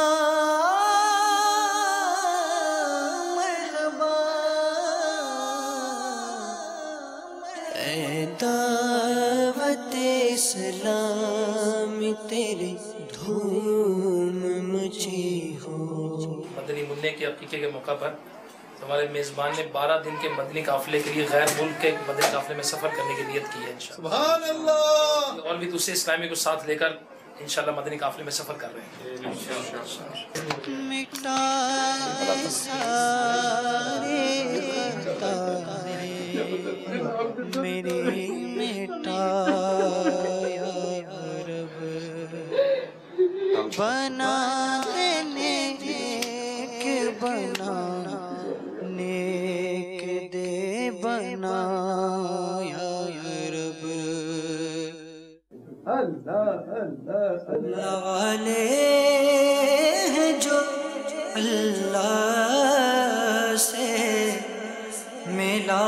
مرحبا. اے دعوت اسلام تیرے دھوم مچی ہو. مدنی منع کے عقیقے کے موقع پر ہمارے میزبان نے 12 دن کے مدنی قافلے کے لیے غیر ملک کے مدنی قافلے میں سفر کرنے کی نیت کی ہے انشاءاللہ. سبحان اللہ. اور بھی دوسرے اسلامی کو ساتھ لے کر انشاءاللہ مدنی قافلے میں سفر کر رہے ہیں. مٹا سارے میرے مٹا رب، بنا نیک بنا نیک دے بنا یا رب. اللہ والے ہیں جو اللہ سے ملا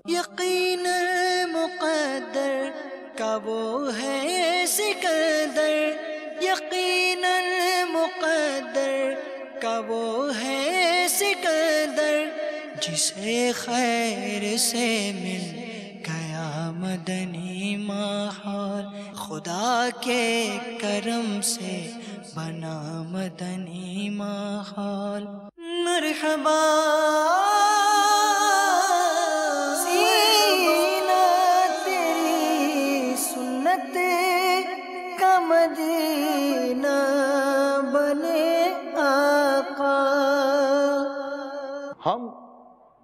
یقین مقدر کا وہ ہے سکندر، یقیناً مقدر کا وہ ہے سکندر، جسے خیر سے مل گیا مدنی ماحول، خدا کے کرم سے بنا مدنی ماحول۔ مرحبا سینہ تیری سنت کا مدینہ بنے آقا۔ ہم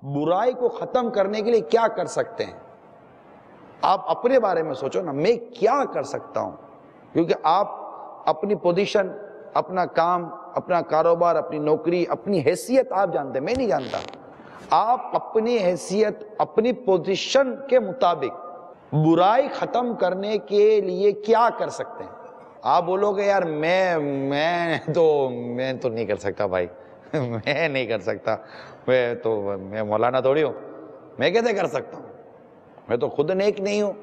برائی کو ختم کرنے کے لیے کیا کر سکتے ہیں؟ آپ اپنے بارے میں سوچو نا، میں کیا کر سکتا ہوں؟ کیونکہ آپ اپنی پوزیشن، اپنا کام، اپنا کاروبار، اپنی نوکری، اپنی حیثیت آپ جانتے ہیں، میں نہیں جانتا۔ آپ اپنی حیثیت، اپنی پوزیشن کے مطابق برائی ختم کرنے کے لیے کیا کر سکتے ہیں؟ آپ بولو گے یار میں تو نہیں کر سکتا بھائی، میں نہیں کر سکتا، میں مولانا تھوڑی ہوں، میں کیسے کر سکتا ہوں، میں تو خود نیک نہیں ہوں۔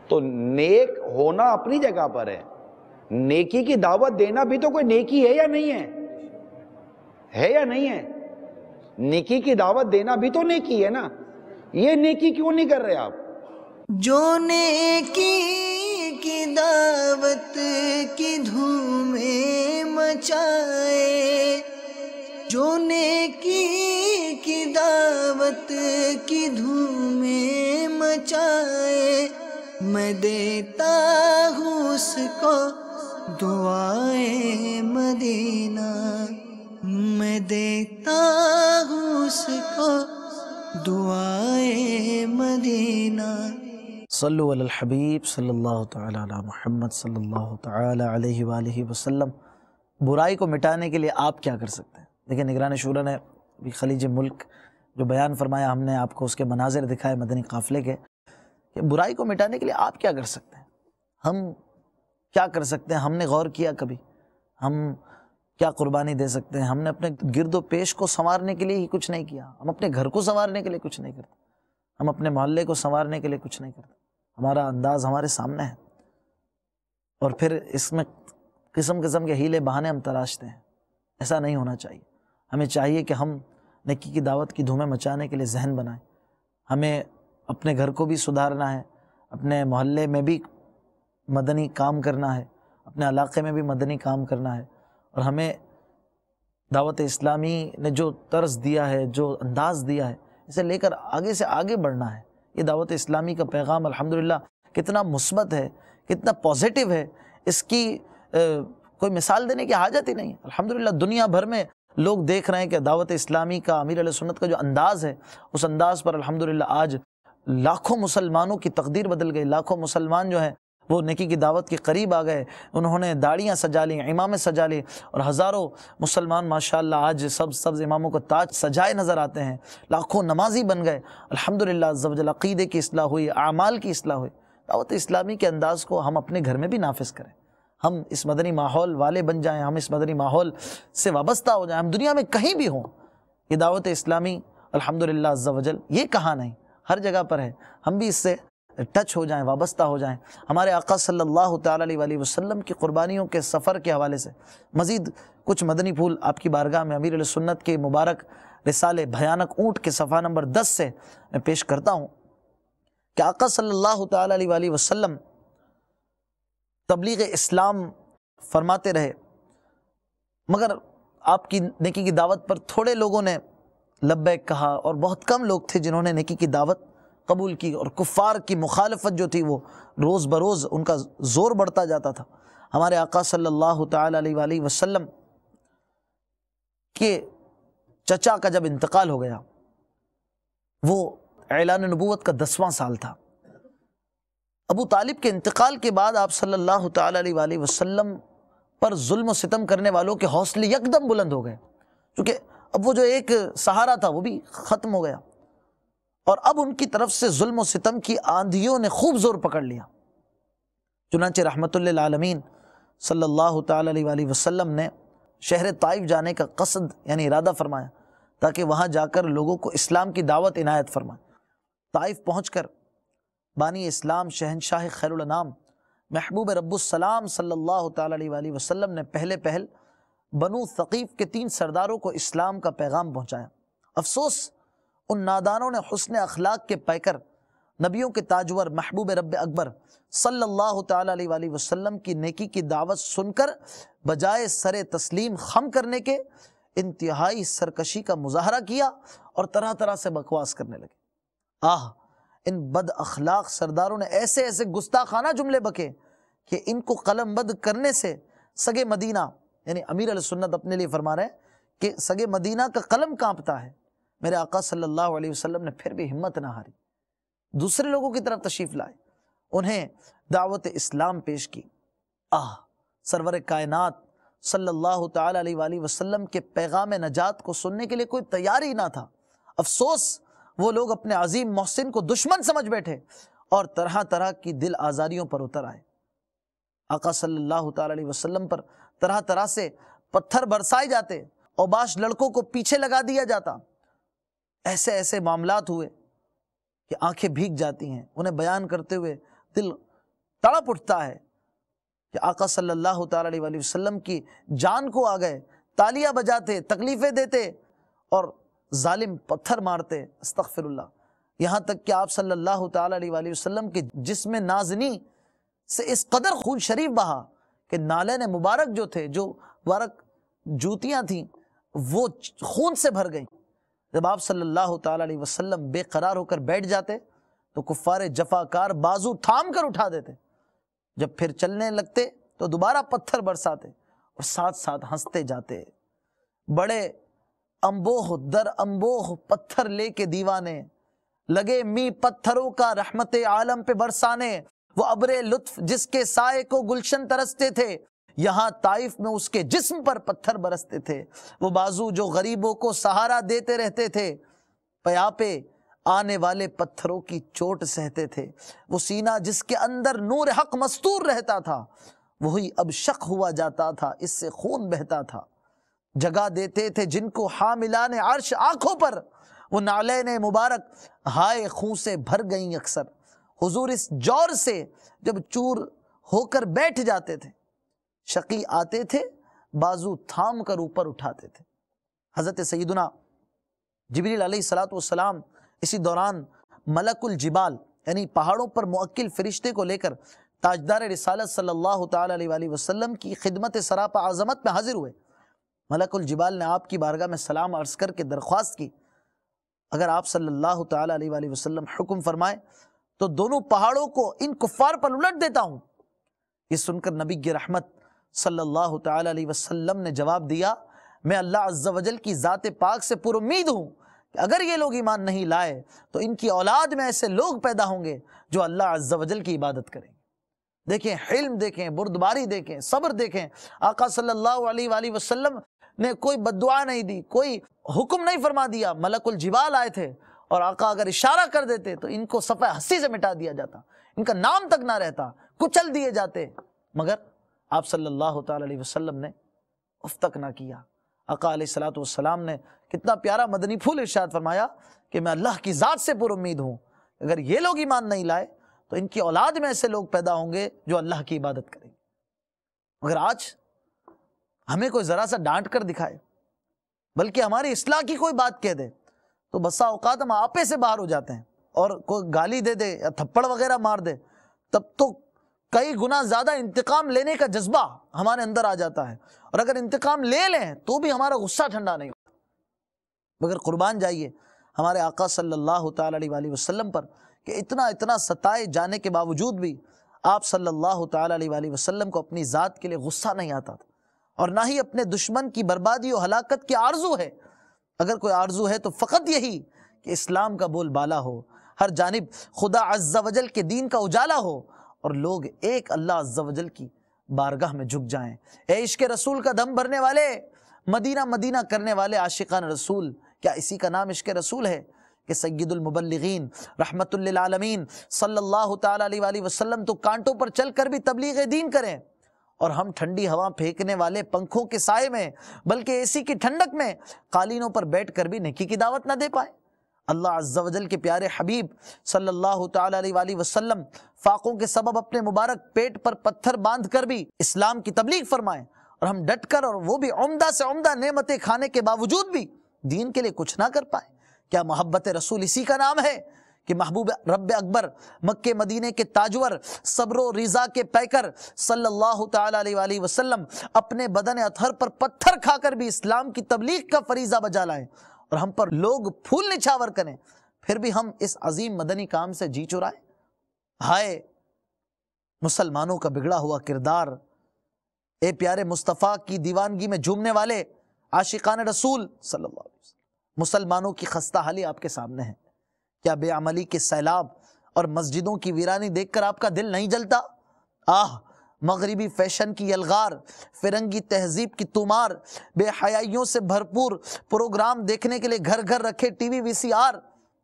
تو نیک ہونا اپنی جگہ پر ہے، نیکی کی دعوت دینا بھی تو کوئی نیکی ہے یا نہیں ہے یا نہیں ہے؟ نیکی کی دعوت دینا بھی تو نیکی ہے نا، یہ نیکی کیوں نہیں کر رہے آپ؟ جو نیکی کی دعوت کی دھومیں مچائے، جو نیکی کی دعوت کی دھومیں مچائے، میں دیتا ہوں اس کو دعائے مدینہ، میں دیتا ہوں اس کو دعائے مدینہ۔ صلو علی الحبیب صلی اللہ تعالی علی محمد صلی اللہ تعالی علیہ وآلہ وسلم۔ برائی کو مٹانے کے لیے آپ کیا کر سکتے ہیں؟ دیکھیں نگران شورا نے بھی خلیج ملک جو بیان فرمایا، ہم نے آپ کو اس کے مناظر دکھائے مدنی قافلے کے، کہ برائی کو مٹانے کے لیے آپ کیا کر سکتے ہیں، ہم کیا کر سکتے ہیں؟ ہم نے غور کیا کبھی ہم کیا قربانی دے سکتے ہیں؟ ہم نے اپنے گرد و پیش کو سنوارنے کے لیے ہی کچھ نہیں کیا، ہم اپنے گھر کو سنوارنے کے لیے کچھ نہیں کرتے، ہم اپنے محلے کو سنوارنے کے لیے کچھ نہیں کرتے۔ ہمارا انداز ہمارے سامنے ہے، اور پھر اس میں قسم قسم کے ہیلے بہانے ہم تراشتے ہیں۔ ایسا نہیں ہونا چاہیے۔ ہمیں چاہیے کہ ہم نیکی کی دعوت کی دھومیں مچانے کے لیے ذہن بنائیں۔ ہمیں اپنے گھر کو بھی سدھارنا ہے، اپنے محلے میں بھی مدنی کام کرنا ہے، اپنے علاقے میں بھی مدنی کام کرنا ہے، اور ہمیں دعوت اسلامی نے جو طرز دیا ہے، جو انداز دیا ہے، اسے لے کر آگے سے آگے بڑھنا ہے۔ یہ دعوت اسلامی کا پیغام الحمدللہ کتنا مثبت ہے، کتنا پازیٹیو ہے، اس کی کوئی مثال دینے کی حاجت ہی نہیں ہے۔ الحمدللہ دنیا بھر میں لوگ دیکھ رہے ہیں کہ دعوت اسلامی کا، امیر علیہ سنت کا جو انداز ہے، اس انداز پر الحمدللہ آج لاکھوں مسلمانوں کی تقدیر بدل گئی۔ لاکھوں مسلمان جو ہیں وہ نیکی کی دعوت کے قریب آ گئے، انہوں نے داڑیاں سجا لیں، امامیں سجا لی، اور ہزاروں مسلمان ماشاءاللہ آج سبز اماموں کو تاج سجائے نظر آتے ہیں، لاکھوں نمازی بن گئے۔ الحمدللہ عز و جل عقیدے کی اصلاح ہوئی، اعمال کی اصلاح ہوئی۔ دعوت اسلامی کے انداز کو ہم اپنے گھر میں بھی نافذ کریں، ہم اس مدنی ماحول والے بن جائیں، ہم اس مدنی ماحول سے وابستہ ہو جائیں، ہم دنیا میں کہیں بھی ہوں۔ یہ دعوت اسلامی الحمدللہ عز و جل یہ کہاں نہیں، ہر جگہ پر ہے، ہم بھی اس سے ٹچ ہو جائیں، وابستہ ہو جائیں۔ ہمارے آقا صلی اللہ تعالیٰ علیہ وآلہ وسلم کی قربانیوں کے سفر کے حوالے سے مزید کچھ مدنی پھول آپ کی بارگاہ میں امیر علیہ سنت کے مبارک رسالے بھیانک اونٹ کے صفحہ نمبر 10 سے میں پیش کرتا ہوں کہ آقا صلی اللہ تعالیٰ علیہ وآلہ وسلم تبلیغ اسلام فرماتے رہے، مگر آپ کی نیکی کی دعوت پر تھوڑے لوگوں نے لبیک کہا، اور بہت کم لوگ تھے جنہوں نے نیکی کی دعوت قبول کی، اور کفار کی مخالفت جو تھی وہ روز بروز ان کا زور بڑھتا جاتا تھا۔ ہمارے آقا صلی اللہ تعالیٰ علیہ وآلہ وسلم کے چچا کا جب انتقال ہو گیا، وہ اعلان نبوت کا 10واں سال تھا۔ ابو طالب کے انتقال کے بعد آپ صلی اللہ تعالیٰ علیہ وآلہ وسلم پر ظلم و ستم کرنے والوں کے حوصلے یکدم بلند ہو گئے، کیونکہ اب وہ جو ایک سہارا تھا وہ بھی ختم ہو گیا، اور اب ان کی طرف سے ظلم و ستم کی آندھیوں نے خوب زور پکڑ لیا۔ چنانچہ رحمت للعالمین صلی اللہ تعالیٰ علیہ وآلہ وسلم نے شہر طائف جانے کا قصد یعنی ارادہ فرمایا، تاکہ وہاں جا کر لوگوں کو اسلام کی دعوت عنایت فرمائے۔ طائف پہنچ کر بانی اسلام شہنشاہ خیر الانام محبوب رب السلام صلی اللہ تعالیٰ علیہ وآلہ وسلم نے پہلے پہل بنو ثقیف کے 3 سرداروں کو اسلام کا پیغام پہنچایا۔ افسوس ان نادانوں نے حسن اخلاق کے پیکر نبیوں کے تاجور محبوب رب اکبر صلی اللہ تعالیٰ علیہ وآلہ وسلم کی نیکی کی دعوت سن کر بجائے سر تسلیم خم کرنے کے انتہائی سرکشی کا مظاہرہ کیا اور طرح طرح سے بکواس کرنے لگے۔ ان بد اخلاق سرداروں نے ایسے ایسے گستاخانہ جملے بکے کہ ان کو قلم بند کرنے سے سگے مدینہ، یعنی امیر علیہ سنت اپنے لیے فرما رہے ہیں کہ سگے مدینہ کا قلم کانپتا ہے۔ میرے آقا صلی اللہ علیہ وسلم نے پھر بھی ہمت نہ ہاری، دوسرے لوگوں کی طرف تشریف لائے، انہیں دعوت اسلام پیش کی۔ سرور کائنات صلی اللہ تعالیٰ علیہ وآلہ وسلم کے پیغام نجات کو سننے کے لیے کوئی تیار ہی نہ تھا۔ افسوس وہ لوگ اپنے عظیم محسن کو دشمن سمجھ بیٹھے اور طرح طرح کی دل آزاریوں پر اتر آئے۔ آقا صلی اللہ تعالیٰ علیہ وسلم پر طرح طرح سے پتھر برسائے جاتے، اوباش لڑکوں کو پیچھے لگا دیا جاتا۔ ایسے ایسے معاملات ہوئے کہ آنکھیں بھیگ جاتی ہیں، انہیں بیان کرتے ہوئے دل تڑپ اٹھتا ہے کہ آقا صلی اللہ تعالیٰ علیہ وآلہ وسلم کی جان کو آ گئے، تالیاں بجاتے، تکلیفیں دیتے اور ظالم پتھر مارتے، استغفر اللہ، یہاں تک کہ آپ صلی اللہ تعالیٰ علیہ وآلہ وسلم کے جسم نازنی سے اس قدر خون شریف بہا کہ نالین مبارک جو تھے، جو مبارک جوتیاں تھیں، وہ خون سے بھر گئیں۔ جب آپ صلی اللہ تعالیٰ علیہ وسلم بے قرار ہو کر بیٹھ جاتے تو کفار جفاکار بازو تھام کر اٹھا دیتے، جب پھر چلنے لگتے تو دوبارہ پتھر برساتے اور ساتھ ساتھ ہنستے جاتے۔ بڑے امبوہ در امبوہ پتھر لے کے دیوانے، لگے می پتھروں کا رحمت عالم پہ برسانے، وہ ابر لطف جس کے سائے کو گلشن ترستے تھے، یہاں طائف میں اس کے جسم پر پتھر برستے تھے۔ وہ بازو جو غریبوں کو سہارا دیتے رہتے تھے، پیاپے آنے والے پتھروں کی چوٹ سہتے تھے۔ وہ سینہ جس کے اندر نور حق مستور رہتا تھا، وہی اب شق ہوا جاتا تھا، اس سے خون بہتا تھا۔ جگہ دیتے تھے جن کو حاملان عرش آنکھوں پر، وہ نعلین مبارک ہائے خون سے بھر گئیں اکثر۔ حضور اس جور سے جب چور ہو کر بیٹھ جاتے تھے، شقی آتے تھے بازو تھام کر اوپر اٹھاتے تھے۔ حضرت سیدنا جبریل علیہ السلام اسی دوران ملک الجبال یعنی پہاڑوں پر موکل فرشتے کو لے کر تاجدار رسالت صلی اللہ تعالیٰ علیہ وآلہ وسلم کی خدمت سراپا عظمت میں حاضر ہوئے۔ ملک الجبال نے آپ کی بارگاہ میں سلام عرض کر کے درخواست کی، اگر آپ صلی اللہ تعالیٰ علیہ وآلہ وسلم حکم فرمائے تو دونوں پہاڑوں کو ان کفار پر الٹ دیتا ہوں۔ یہ سن کر نبی کی رحمت صلی اللہ تعالیٰ علیہ وسلم نے جواب دیا، میں اللہ عز و جل کی ذات پاک سے پر امید ہوں کہ اگر یہ لوگ ایمان نہیں لائے تو ان کی اولاد میں ایسے لوگ پیدا ہوں گے جو اللہ عز و جل کی عبادت کریں گے۔ دیکھیں حلم، دیکھیں بردباری، دیکھیں صبر، دیکھیں آقا صلی اللہ علیہ وآلہ وسلم نے کوئی بد دعا نہیں دی، کوئی حکم نہیں فرما دیا۔ ملک الجبال آئے تھے اور آقا اگر اشارہ کر دیتے تو ان کو صفحہ ہستی سے مٹا دیا جاتا، ان کا نام تک نہ رہتا، کچل دیے جاتے، مگر آپ صلی اللہ تعالیٰ علیہ وسلم نے اف تک نہ کیا۔ آقا علیہ السلام نے کتنا پیارا مدنی پھول ارشاد فرمایا کہ میں اللہ کی ذات سے پر امید ہوں، اگر یہ لوگ ایمان نہیں لائے تو ان کی اولاد میں ایسے لوگ پیدا ہوں گے جو اللہ کی عبادت کریں گے۔ مگر آج ہمیں کوئی ذرا سا ڈانٹ کر دکھائے، بلکہ ہماری اصلاح کی کوئی بات کہہ دے تو بسا اوقات ہم آپے سے باہر ہو جاتے ہیں، اور کوئی گالی دے دے یا تھپڑ وغیرہ مار دے تب تو کئی گنا زیادہ انتقام لینے کا جذبہ ہمارے اندر آ جاتا ہے، اور اگر انتقام لے لیں تو بھی ہمارا غصہ ٹھنڈا نہیں ہوتا۔ مگر قربان جائیے ہمارے آقا صلی اللہ تعالیٰ علیہ وآلہ وسلم پر کہ اتنا ستائے جانے کے باوجود بھی آپ صلی اللہ تعالیٰ علیہ وآلہ وسلم کو اپنی ذات کے لیے غصہ نہیں آتا تھا، اور نہ ہی اپنے دشمن کی بربادی و ہلاکت کی آرزو ہے۔ اگر کوئی آرزو ہے تو فقط یہی کہ اسلام کا بول بالا ہو، ہر جانب خدا عز و جل کے دین کا اجالا ہو، اور لوگ ایک اللہ عز و جل کی بارگاہ میں جھک جائیں۔ اے عشق رسول کا دم بھرنے والے، مدینہ مدینہ کرنے والے عاشقان رسول، کیا اسی کا نام عشق رسول ہے کہ سید المبلغین رحمت للعالمین صلی اللہ تعالیٰ علیہ وآلہ وسلم تو کانٹوں پر چل کر بھی تبلیغ دین کریں، اور ہم ٹھنڈی ہوا پھینکنے والے پنکھوں کے سائے میں بلکہ اے سی کی ٹھنڈک میں قالینوں پر بیٹھ کر بھی نیکی کی دعوت نہ دے پائیں؟ اللہ عز و جل کے پیارے حبیب صلی اللہ تعالی علیہ وآلہ وسلم فاقوں کے سبب اپنے مبارک پیٹ پر پتھر باندھ کر بھی اسلام کی تبلیغ فرمائیں، اور ہم ڈٹ کر، اور وہ بھی عمدہ سے عمدہ نعمتیں کھانے کے باوجود بھی دین کے لیے کچھ نہ کر پائیں؟ کیا محبت رسول اسی کا نام ہے کہ محبوب رب اکبر مکہ مدینے کے تاجور صبر و رضا کے پیکر صلی اللہ تعالی علیہ وآلہ وسلم اپنے بدن اطہر پر پتھر کھا کر بھی اسلام کی تبلیغ کا فریضہ بجا لائیں، اور ہم پر لوگ پھول نچھاور کریں، پھر بھی ہم اس عظیم مدنی کام سے جی چرائیں؟ ہائے مسلمانوں کا بگڑا ہوا کردار، اے پیارے مصطفیٰ کی دیوانگی میں جھومنے والے عاشقان رسول صلی اللہ علیہ وسلم، مسلمانوں کی خستہ حالی آپ کے سامنے ہے۔ کیا بے عملی کے سیلاب اور مسجدوں کی ویرانی دیکھ کر آپ کا دل نہیں جلتا؟ آہ مغربی فیشن کی یلغار، فرنگی تہذیب کی تومار، بے حیائیوں سے بھرپور پروگرام دیکھنے کے لیے گھر گھر رکھے ٹی وی VCR،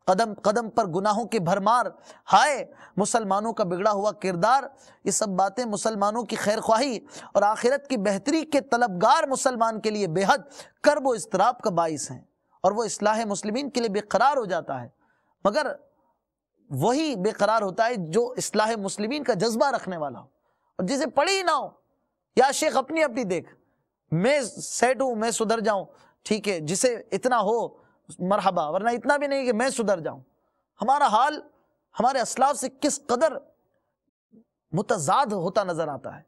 قدم قدم پر گناہوں کی بھرمار، ہائے مسلمانوں کا بگڑا ہوا کردار، یہ سب باتیں مسلمانوں کی خیر خواہی اور آخرت کی بہتری کے طلبگار مسلمان کے لیے بے حد کرب و اضطراب کا باعث ہیں، اور وہ اصلاح مسلمین کے لیے بے قرار ہو جاتا ہے، مگر وہی بے قرار ہوتا ہے جو اصلاح مسلمین کا جذبہ رکھنے والا ہو، اور جسے پڑھی ہی نہ ہو، یا شیخ اپنی اپنی دیکھ، میں سیٹ ہوں، میں سدھر جاؤں، ٹھیک ہے، جسے اتنا ہو مرحبا، ورنہ اتنا بھی نہیں کہ میں سدھر جاؤں۔ ہمارا حال ہمارے اسلاف سے کس قدر متضاد ہوتا نظر آتا ہے،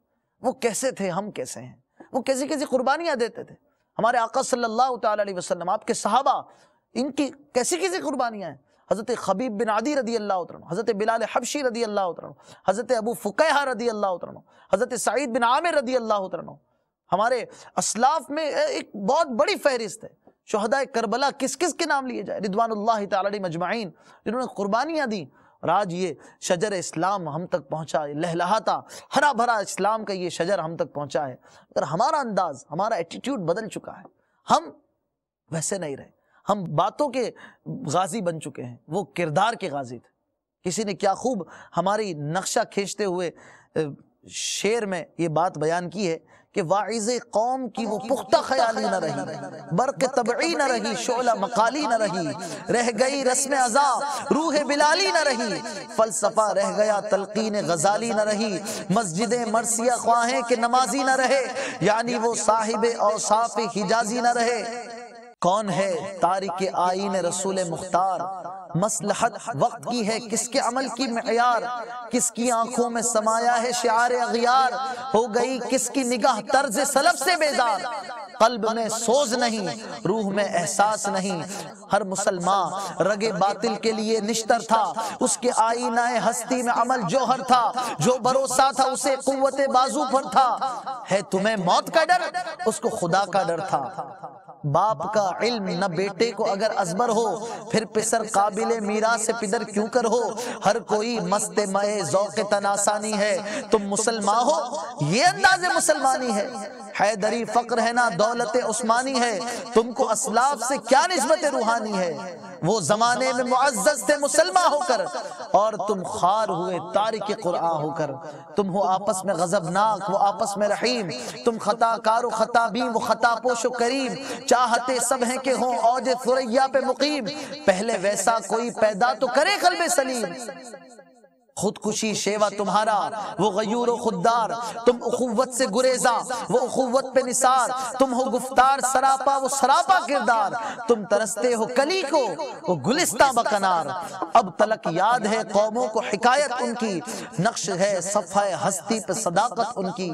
وہ کیسے تھے، ہم کیسے ہیں، وہ کیسی کیسی قربانیاں دیتے تھے، ہمارے آقا صلی اللہ تعالی علیہ وسلم، آپ کے صحابہ، ان کی کیسی کیسی قربانیاں ہیں، حضرت خبیب بن عدی رضی اللہ عنہ، حضرت بلال حبشی رضی اللہ عنہ، حضرت ابو فقیہ رضی اللہ عنہ، حضرت سعید بن عامر رضی اللہ عنہ۔ ہمارے اسلاف میں ایک بہت بڑی فہرست ہے، شہداء کربلا کس کس کے نام لیے جائے، رضوان اللہ تعالی علیہ مجمعین، جنہوں نے قربانیاں دیں، اور آج یہ شجر اسلام ہم تک پہنچا ہے، لہلہاتا ہرا بھرا اسلام کا یہ شجر ہم تک پہنچا ہے، مگر ہمارا انداز، ہمارا ایٹیٹیوڈ بدل چکا ہے، ہم ویسے نہیں رہے، ہم باتوں کے غازی بن چکے ہیں، وہ کردار کے غازی تھے۔ کسی نے کیا خوب ہماری نقشہ کھینچتے ہوئے شعر میں یہ بات بیان کی ہے کہ واعظ قوم کی وہ پختہ خیالی نہ رہی، برق طبعی نہ رہی، شعلہ مقالی نہ رہی، رہ گئی رسم ازا روح بلالی نہ رہی، فلسفہ رہ گیا تلقین غزالی نہ رہی، مسجد مرثیہ خواہیں کہ نمازی نہ رہے، یعنی وہ صاحب اوصاف حجازی نہ رہے۔ کون ہے تارک آئین رسول مختار، مصلحت وقت کی ہے کس کے عمل کی معیار، کس کی آنکھوں میں سمایا ہے شعار اغیار، ہو گئی کس کی نگاہ طرز سلف سے بیزار، قلب میں سوز نہیں روح میں احساس نہیں، ہر مسلمان رگ باطل کے لیے نشتر تھا، اس کے آئینہ ہستی میں عمل جوہر تھا، جو بھروسہ تھا اسے قوت بازو پر تھا، ہے تمہیں موت کا ڈر اس کو خدا کا ڈر تھا، باپ کا علم نہ بیٹے کو اگر ازبر ہو، پھر پسر قابل میراث پدر کیوں کر ہو، ہر کوئی مست مئے ذوق تناسانی ہے، تم مسلمان ہو یہ انداز مسلمانی ہے، حیدری فقر ہے نہ دولت عثمانی ہے، تم کو اسلاف سے کیا نسبت روحانی ہے، وہ زمانے میں معزز تھے مسلمان ہو کر، اور تم خار ہوئے تارک قرآن ہو کر، تم ہو آپس میں غضبناک وہ آپس میں رحیم، تم خطا کار و خطا بین وہ خطا پوش و کریم، چاہتے سب ہیں کہ ہوں اوج ثریا پہ مقیم، پہلے ویسا کوئی پیدا تو کرے قلب سلیم، خودکشی شیوا تمہارا وہ غیور و خوددار، تم اخوت سے گریزاں وہ اخوت پہ نثار، تم ہو گفتار سراپا وہ سراپا کردار، تم ترستے ہو کلی کو وہ گلستہ بکنار، اب تلک یاد ہے قوموں کو حکایت ان کی، نقش ہے صفحہ ہستی پہ صداقت ان کی،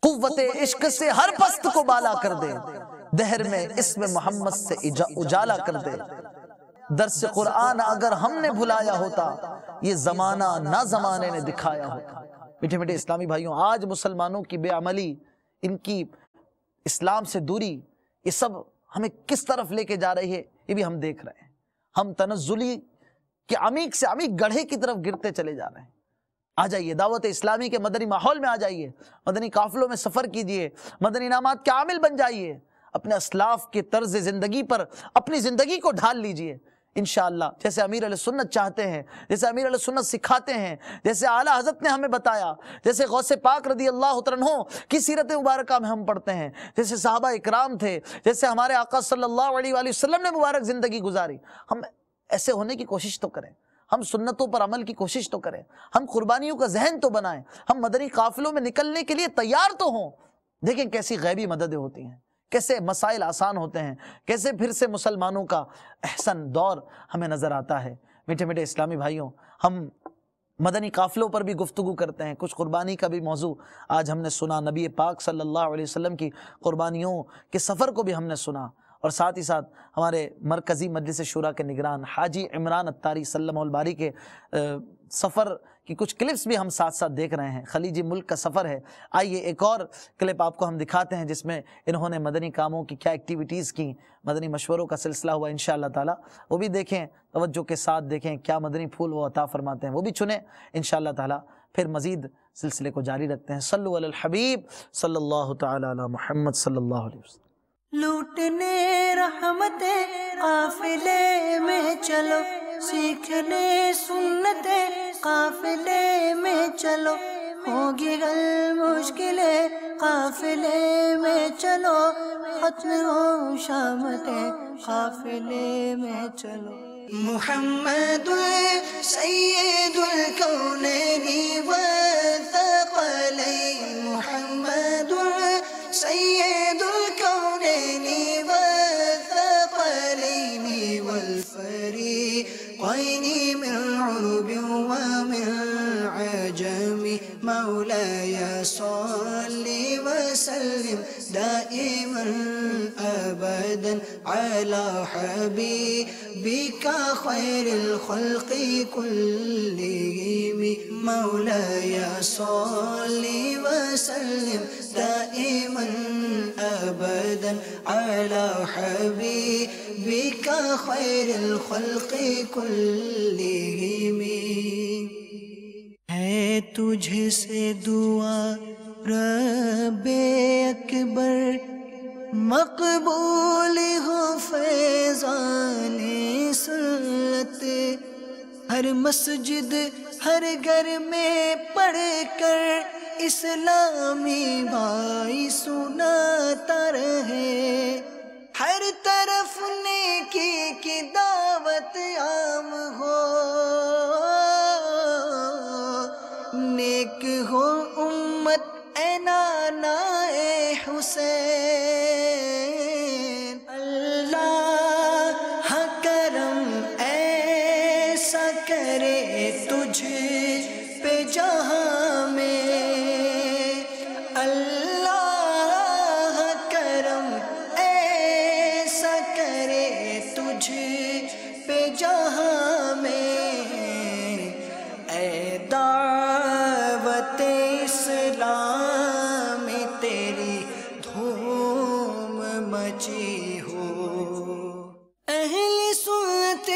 قوت عشق سے ہر پست کو بالا کر دے، دہر میں اسم محمد سے اجالا کر دے، درس قرآن اگر ہم نے بھلایا ہوتا، یہ زمانہ نہ زمانے نے دکھایا ہوتا۔ میٹھے میٹھے اسلامی بھائیوں، آج مسلمانوں کی بے عملی، ان کی اسلام سے دوری، یہ سب ہمیں کس طرف لے کے جا رہی ہے یہ بھی ہم دیکھ رہے ہیں، ہم تنزلی کے عمیق سے عمیق گڑھے کی طرف گرتے چلے جا رہے ہیں۔ آ جائیے دعوت اسلامی کے مدنی ماحول میں آ جائیے، مدنی قافلوں میں سفر کیجئے، مدنی انعامات کے عامل بن جائیے، اپنے اسلاف کے طرز زندگی پر اپنی زندگی کو ڈھال لیجئے، انشاءاللہ جیسے امیر علیہ سنت چاہتے ہیں، جیسے امیر علیہ سنت سکھاتے ہیں، جیسے اعلیٰ حضرت نے ہمیں بتایا، جیسے غوث پاک رضی اللہ عنہ کی سیرت مبارکہ میں ہم پڑھتے ہیں، جیسے صحابہ اکرام تھے، جیسے ہمارے آقا صلی اللہ علیہ وآلہ وسلم نے مبارک زندگی گزاری، ہم ایسے ہونے کی کوشش تو کریں، ہم سنتوں پر عمل کی کوشش تو کریں، ہم قربانیوں کا ذہن تو بنائیں، ہم مدنی قافلوں میں نکلنے کے لیے تیار تو ہوں۔ دیکھیں کیسی غیبی مددیں ہوتی ہیں، کیسے مسائل آسان ہوتے ہیں، کیسے پھر سے مسلمانوں کا احسن دور ہمیں نظر آتا ہے۔ میٹھے میٹھے اسلامی بھائیوں، ہم مدنی قافلوں پر بھی گفتگو کرتے ہیں، کچھ قربانی کا بھی موضوع آج ہم نے سنا، نبی پاک صلی اللہ علیہ وسلم کی قربانیوں کے سفر کو بھی ہم نے سنا، اور ساتھ ہی ساتھ ہمارے مرکزی مجلس شورا کے نگران حاجی عمران اتاری سلمہ الباری کے سفر کی کچھ کلپس بھی ہم ساتھ ساتھ دیکھ رہے ہیں۔ خلیجی ملک کا سفر ہے، آئیے ایک اور کلپ آپ کو ہم دکھاتے ہیں جس میں انہوں نے مدنی کاموں کی کیا ایکٹیویٹیز کی، مدنی مشوروں کا سلسلہ ہوا انشاءاللہ تعالی، وہ بھی دیکھیں، توجہ کے ساتھ دیکھیں، کیا مدنی پھول وہ عطا فرماتے ہیں وہ بھی چنیں انشاءاللہ تعالی۔ پھر مزید سلسلے کو جاری رکھتے ہیں۔ صلو علی الحبیب صلی اللہ تعالی علی محمد صلی اللہ علیہ وسلم۔ لوٹنے رحمتیں قافلے میں چلو، سیکھنے سنتیں قافلے میں چلو، ہوگی حل مشکلیں قافلے میں چلو، ختم ہو شامتیں قافلے میں چلو۔ محمد سید الکونین والثقلین، محمد سید الکونین والثقلین والفریقین من عرب ومن عجم، مولاي صل وسلم دائما أبدا على حبيبك خير الخلق كلهم، مولاي صل وسلم دائما أبدا على حبيبك خير الخلق كلهم۔ ہے تجھ سے دعا رب اکبر، مقبول ہو فیضان سنت، ہر مسجد ہر گھر میں پڑھ کر اسلامی بھائی سناتا رہے، ہر طرف نیکی کی دعوت عام ہو، نیک ہو امت اے نانا اے حسین، اللہ کرم ایسا کرے تجھ پہ جہاں میں، اللہ کرم ایسا کرے تجھ پہ جہاں میں، اے دعوت اسلام تیری دھوم مچی ہو، اہل سنت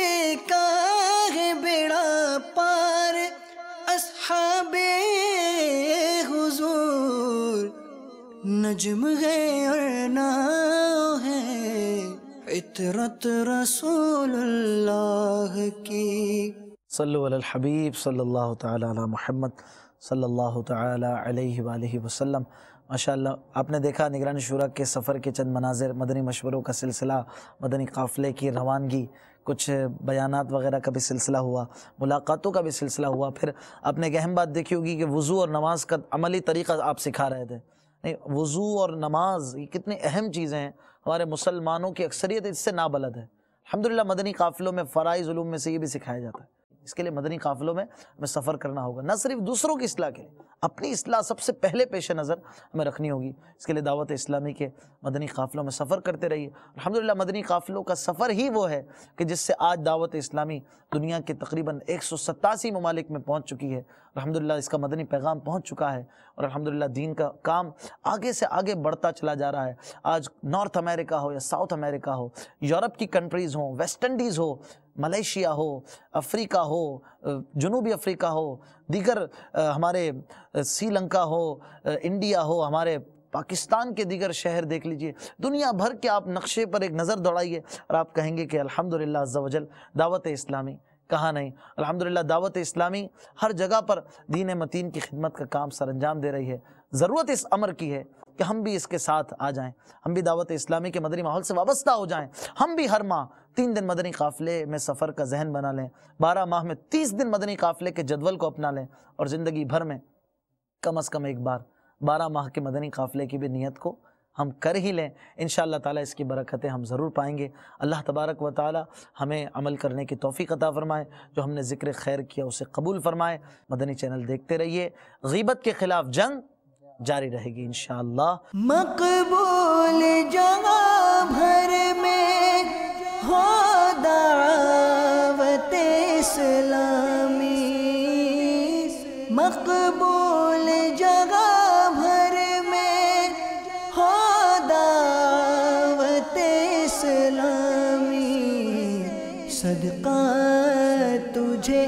کا ہے بیڑا پار، اصحاب حضور نجم ہے اور ناؤ ہے، عطرت رسول اللہ کی۔ صلو علی الحبیب صلی اللہ تعالی علی محمد صلی اللہ تعالی علیہ وآلہ وسلم۔ ماشاءاللہ آپ نے دیکھا نگران شورا کے سفر کے چند مناظر، مدنی مشوروں کا سلسلہ، مدنی قافلے کی روانگی، کچھ بیانات وغیرہ کا بھی سلسلہ ہوا، ملاقاتوں کا بھی سلسلہ ہوا۔ پھر آپ نے ایک اہم بات دیکھی ہوگی کہ وضو اور نماز کا عملی طریقہ آپ سکھا رہے تھے۔ نہیں، وضو اور نماز یہ کتنی اہم چیزیں ہیں، ہمارے مسلمانوں کی اکثریت اس سے نابلد ہے۔ الحمدللہ مدنی قافلوں میں فرائض علوم میں سے یہ بھی سکھایا جاتا ہے۔ اس کے لیے مدنی قافلوں میں ہمیں سفر کرنا ہوگا، نہ صرف دوسروں کی اصلاح کے لیے، اپنی اصلاح سب سے پہلے پیش نظر ہمیں رکھنی ہوگی۔ اس کے لیے دعوت اسلامی کے مدنی قافلوں میں سفر کرتے رہیے۔ الحمدللہ مدنی قافلوں کا سفر ہی وہ ہے کہ جس سے آج دعوت اسلامی دنیا کے تقریباً 187 ممالک میں پہنچ چکی ہے۔ الحمدللہ اس کا مدنی پیغام پہنچ چکا ہے، اور الحمدللہ دین کا کام آگے سے آگے بڑھتا چلا جا رہا ہے۔ آج نارتھ امریکہ ہو یا ساؤتھ امریکہ ہو، یورپ کی کنٹریز ہوں، ویسٹ انڈیز ہو، ملیشیا ہو، افریقہ ہو، جنوبی افریقہ ہو، دیگر ہمارے سری لنکا ہو، انڈیا ہو، ہمارے پاکستان کے دیگر شہر دیکھ لیجئے، دنیا بھر کے آپ نقشے پر ایک نظر دوڑائیے اور آپ کہیں گے کہ الحمدللہ عز و جل دعوت اسلامی کہاں نہیں۔ الحمدللہ دعوت اسلامی ہر جگہ پر دین متین کی خدمت کا کام سر انجام دے رہی ہے۔ ضرورت اس امر کی ہے کہ ہم بھی اس کے ساتھ آ جائیں، ہم بھی دعوت اسلامی کے مدنی ماحول سے وابستہ ہو جائیں، ہم بھی ہر ماہ 3 دن مدنی قافلے میں سفر کا ذہن بنا لیں، 12 ماہ میں 30 دن مدنی قافلے کے جدول کو اپنا لیں، اور زندگی بھر میں کم از کم ایک بار 12 ماہ کے مدنی قافلے کی بھی نیت کو ہم کر ہی لیں۔ انشاءاللہ تعالیٰ اس کی برکتیں ہم ضرور پائیں گے۔ اللہ تبارک و تعالیٰ ہمیں عمل کرنے کی توفیق عطا فرمائے، جو ہم نے ذکر خیر کیا اسے قبول فرمائے۔ مدنی چینل دیکھتے رہیے، غیبت کے خلاف جنگ جاری رہے گی انشاءاللہ۔ مقبول جگہ بھر میں ہو دعوت اسلامی، مقبول جگہ بھر میں ہو دعوت اسلامی، صدقہ تجھے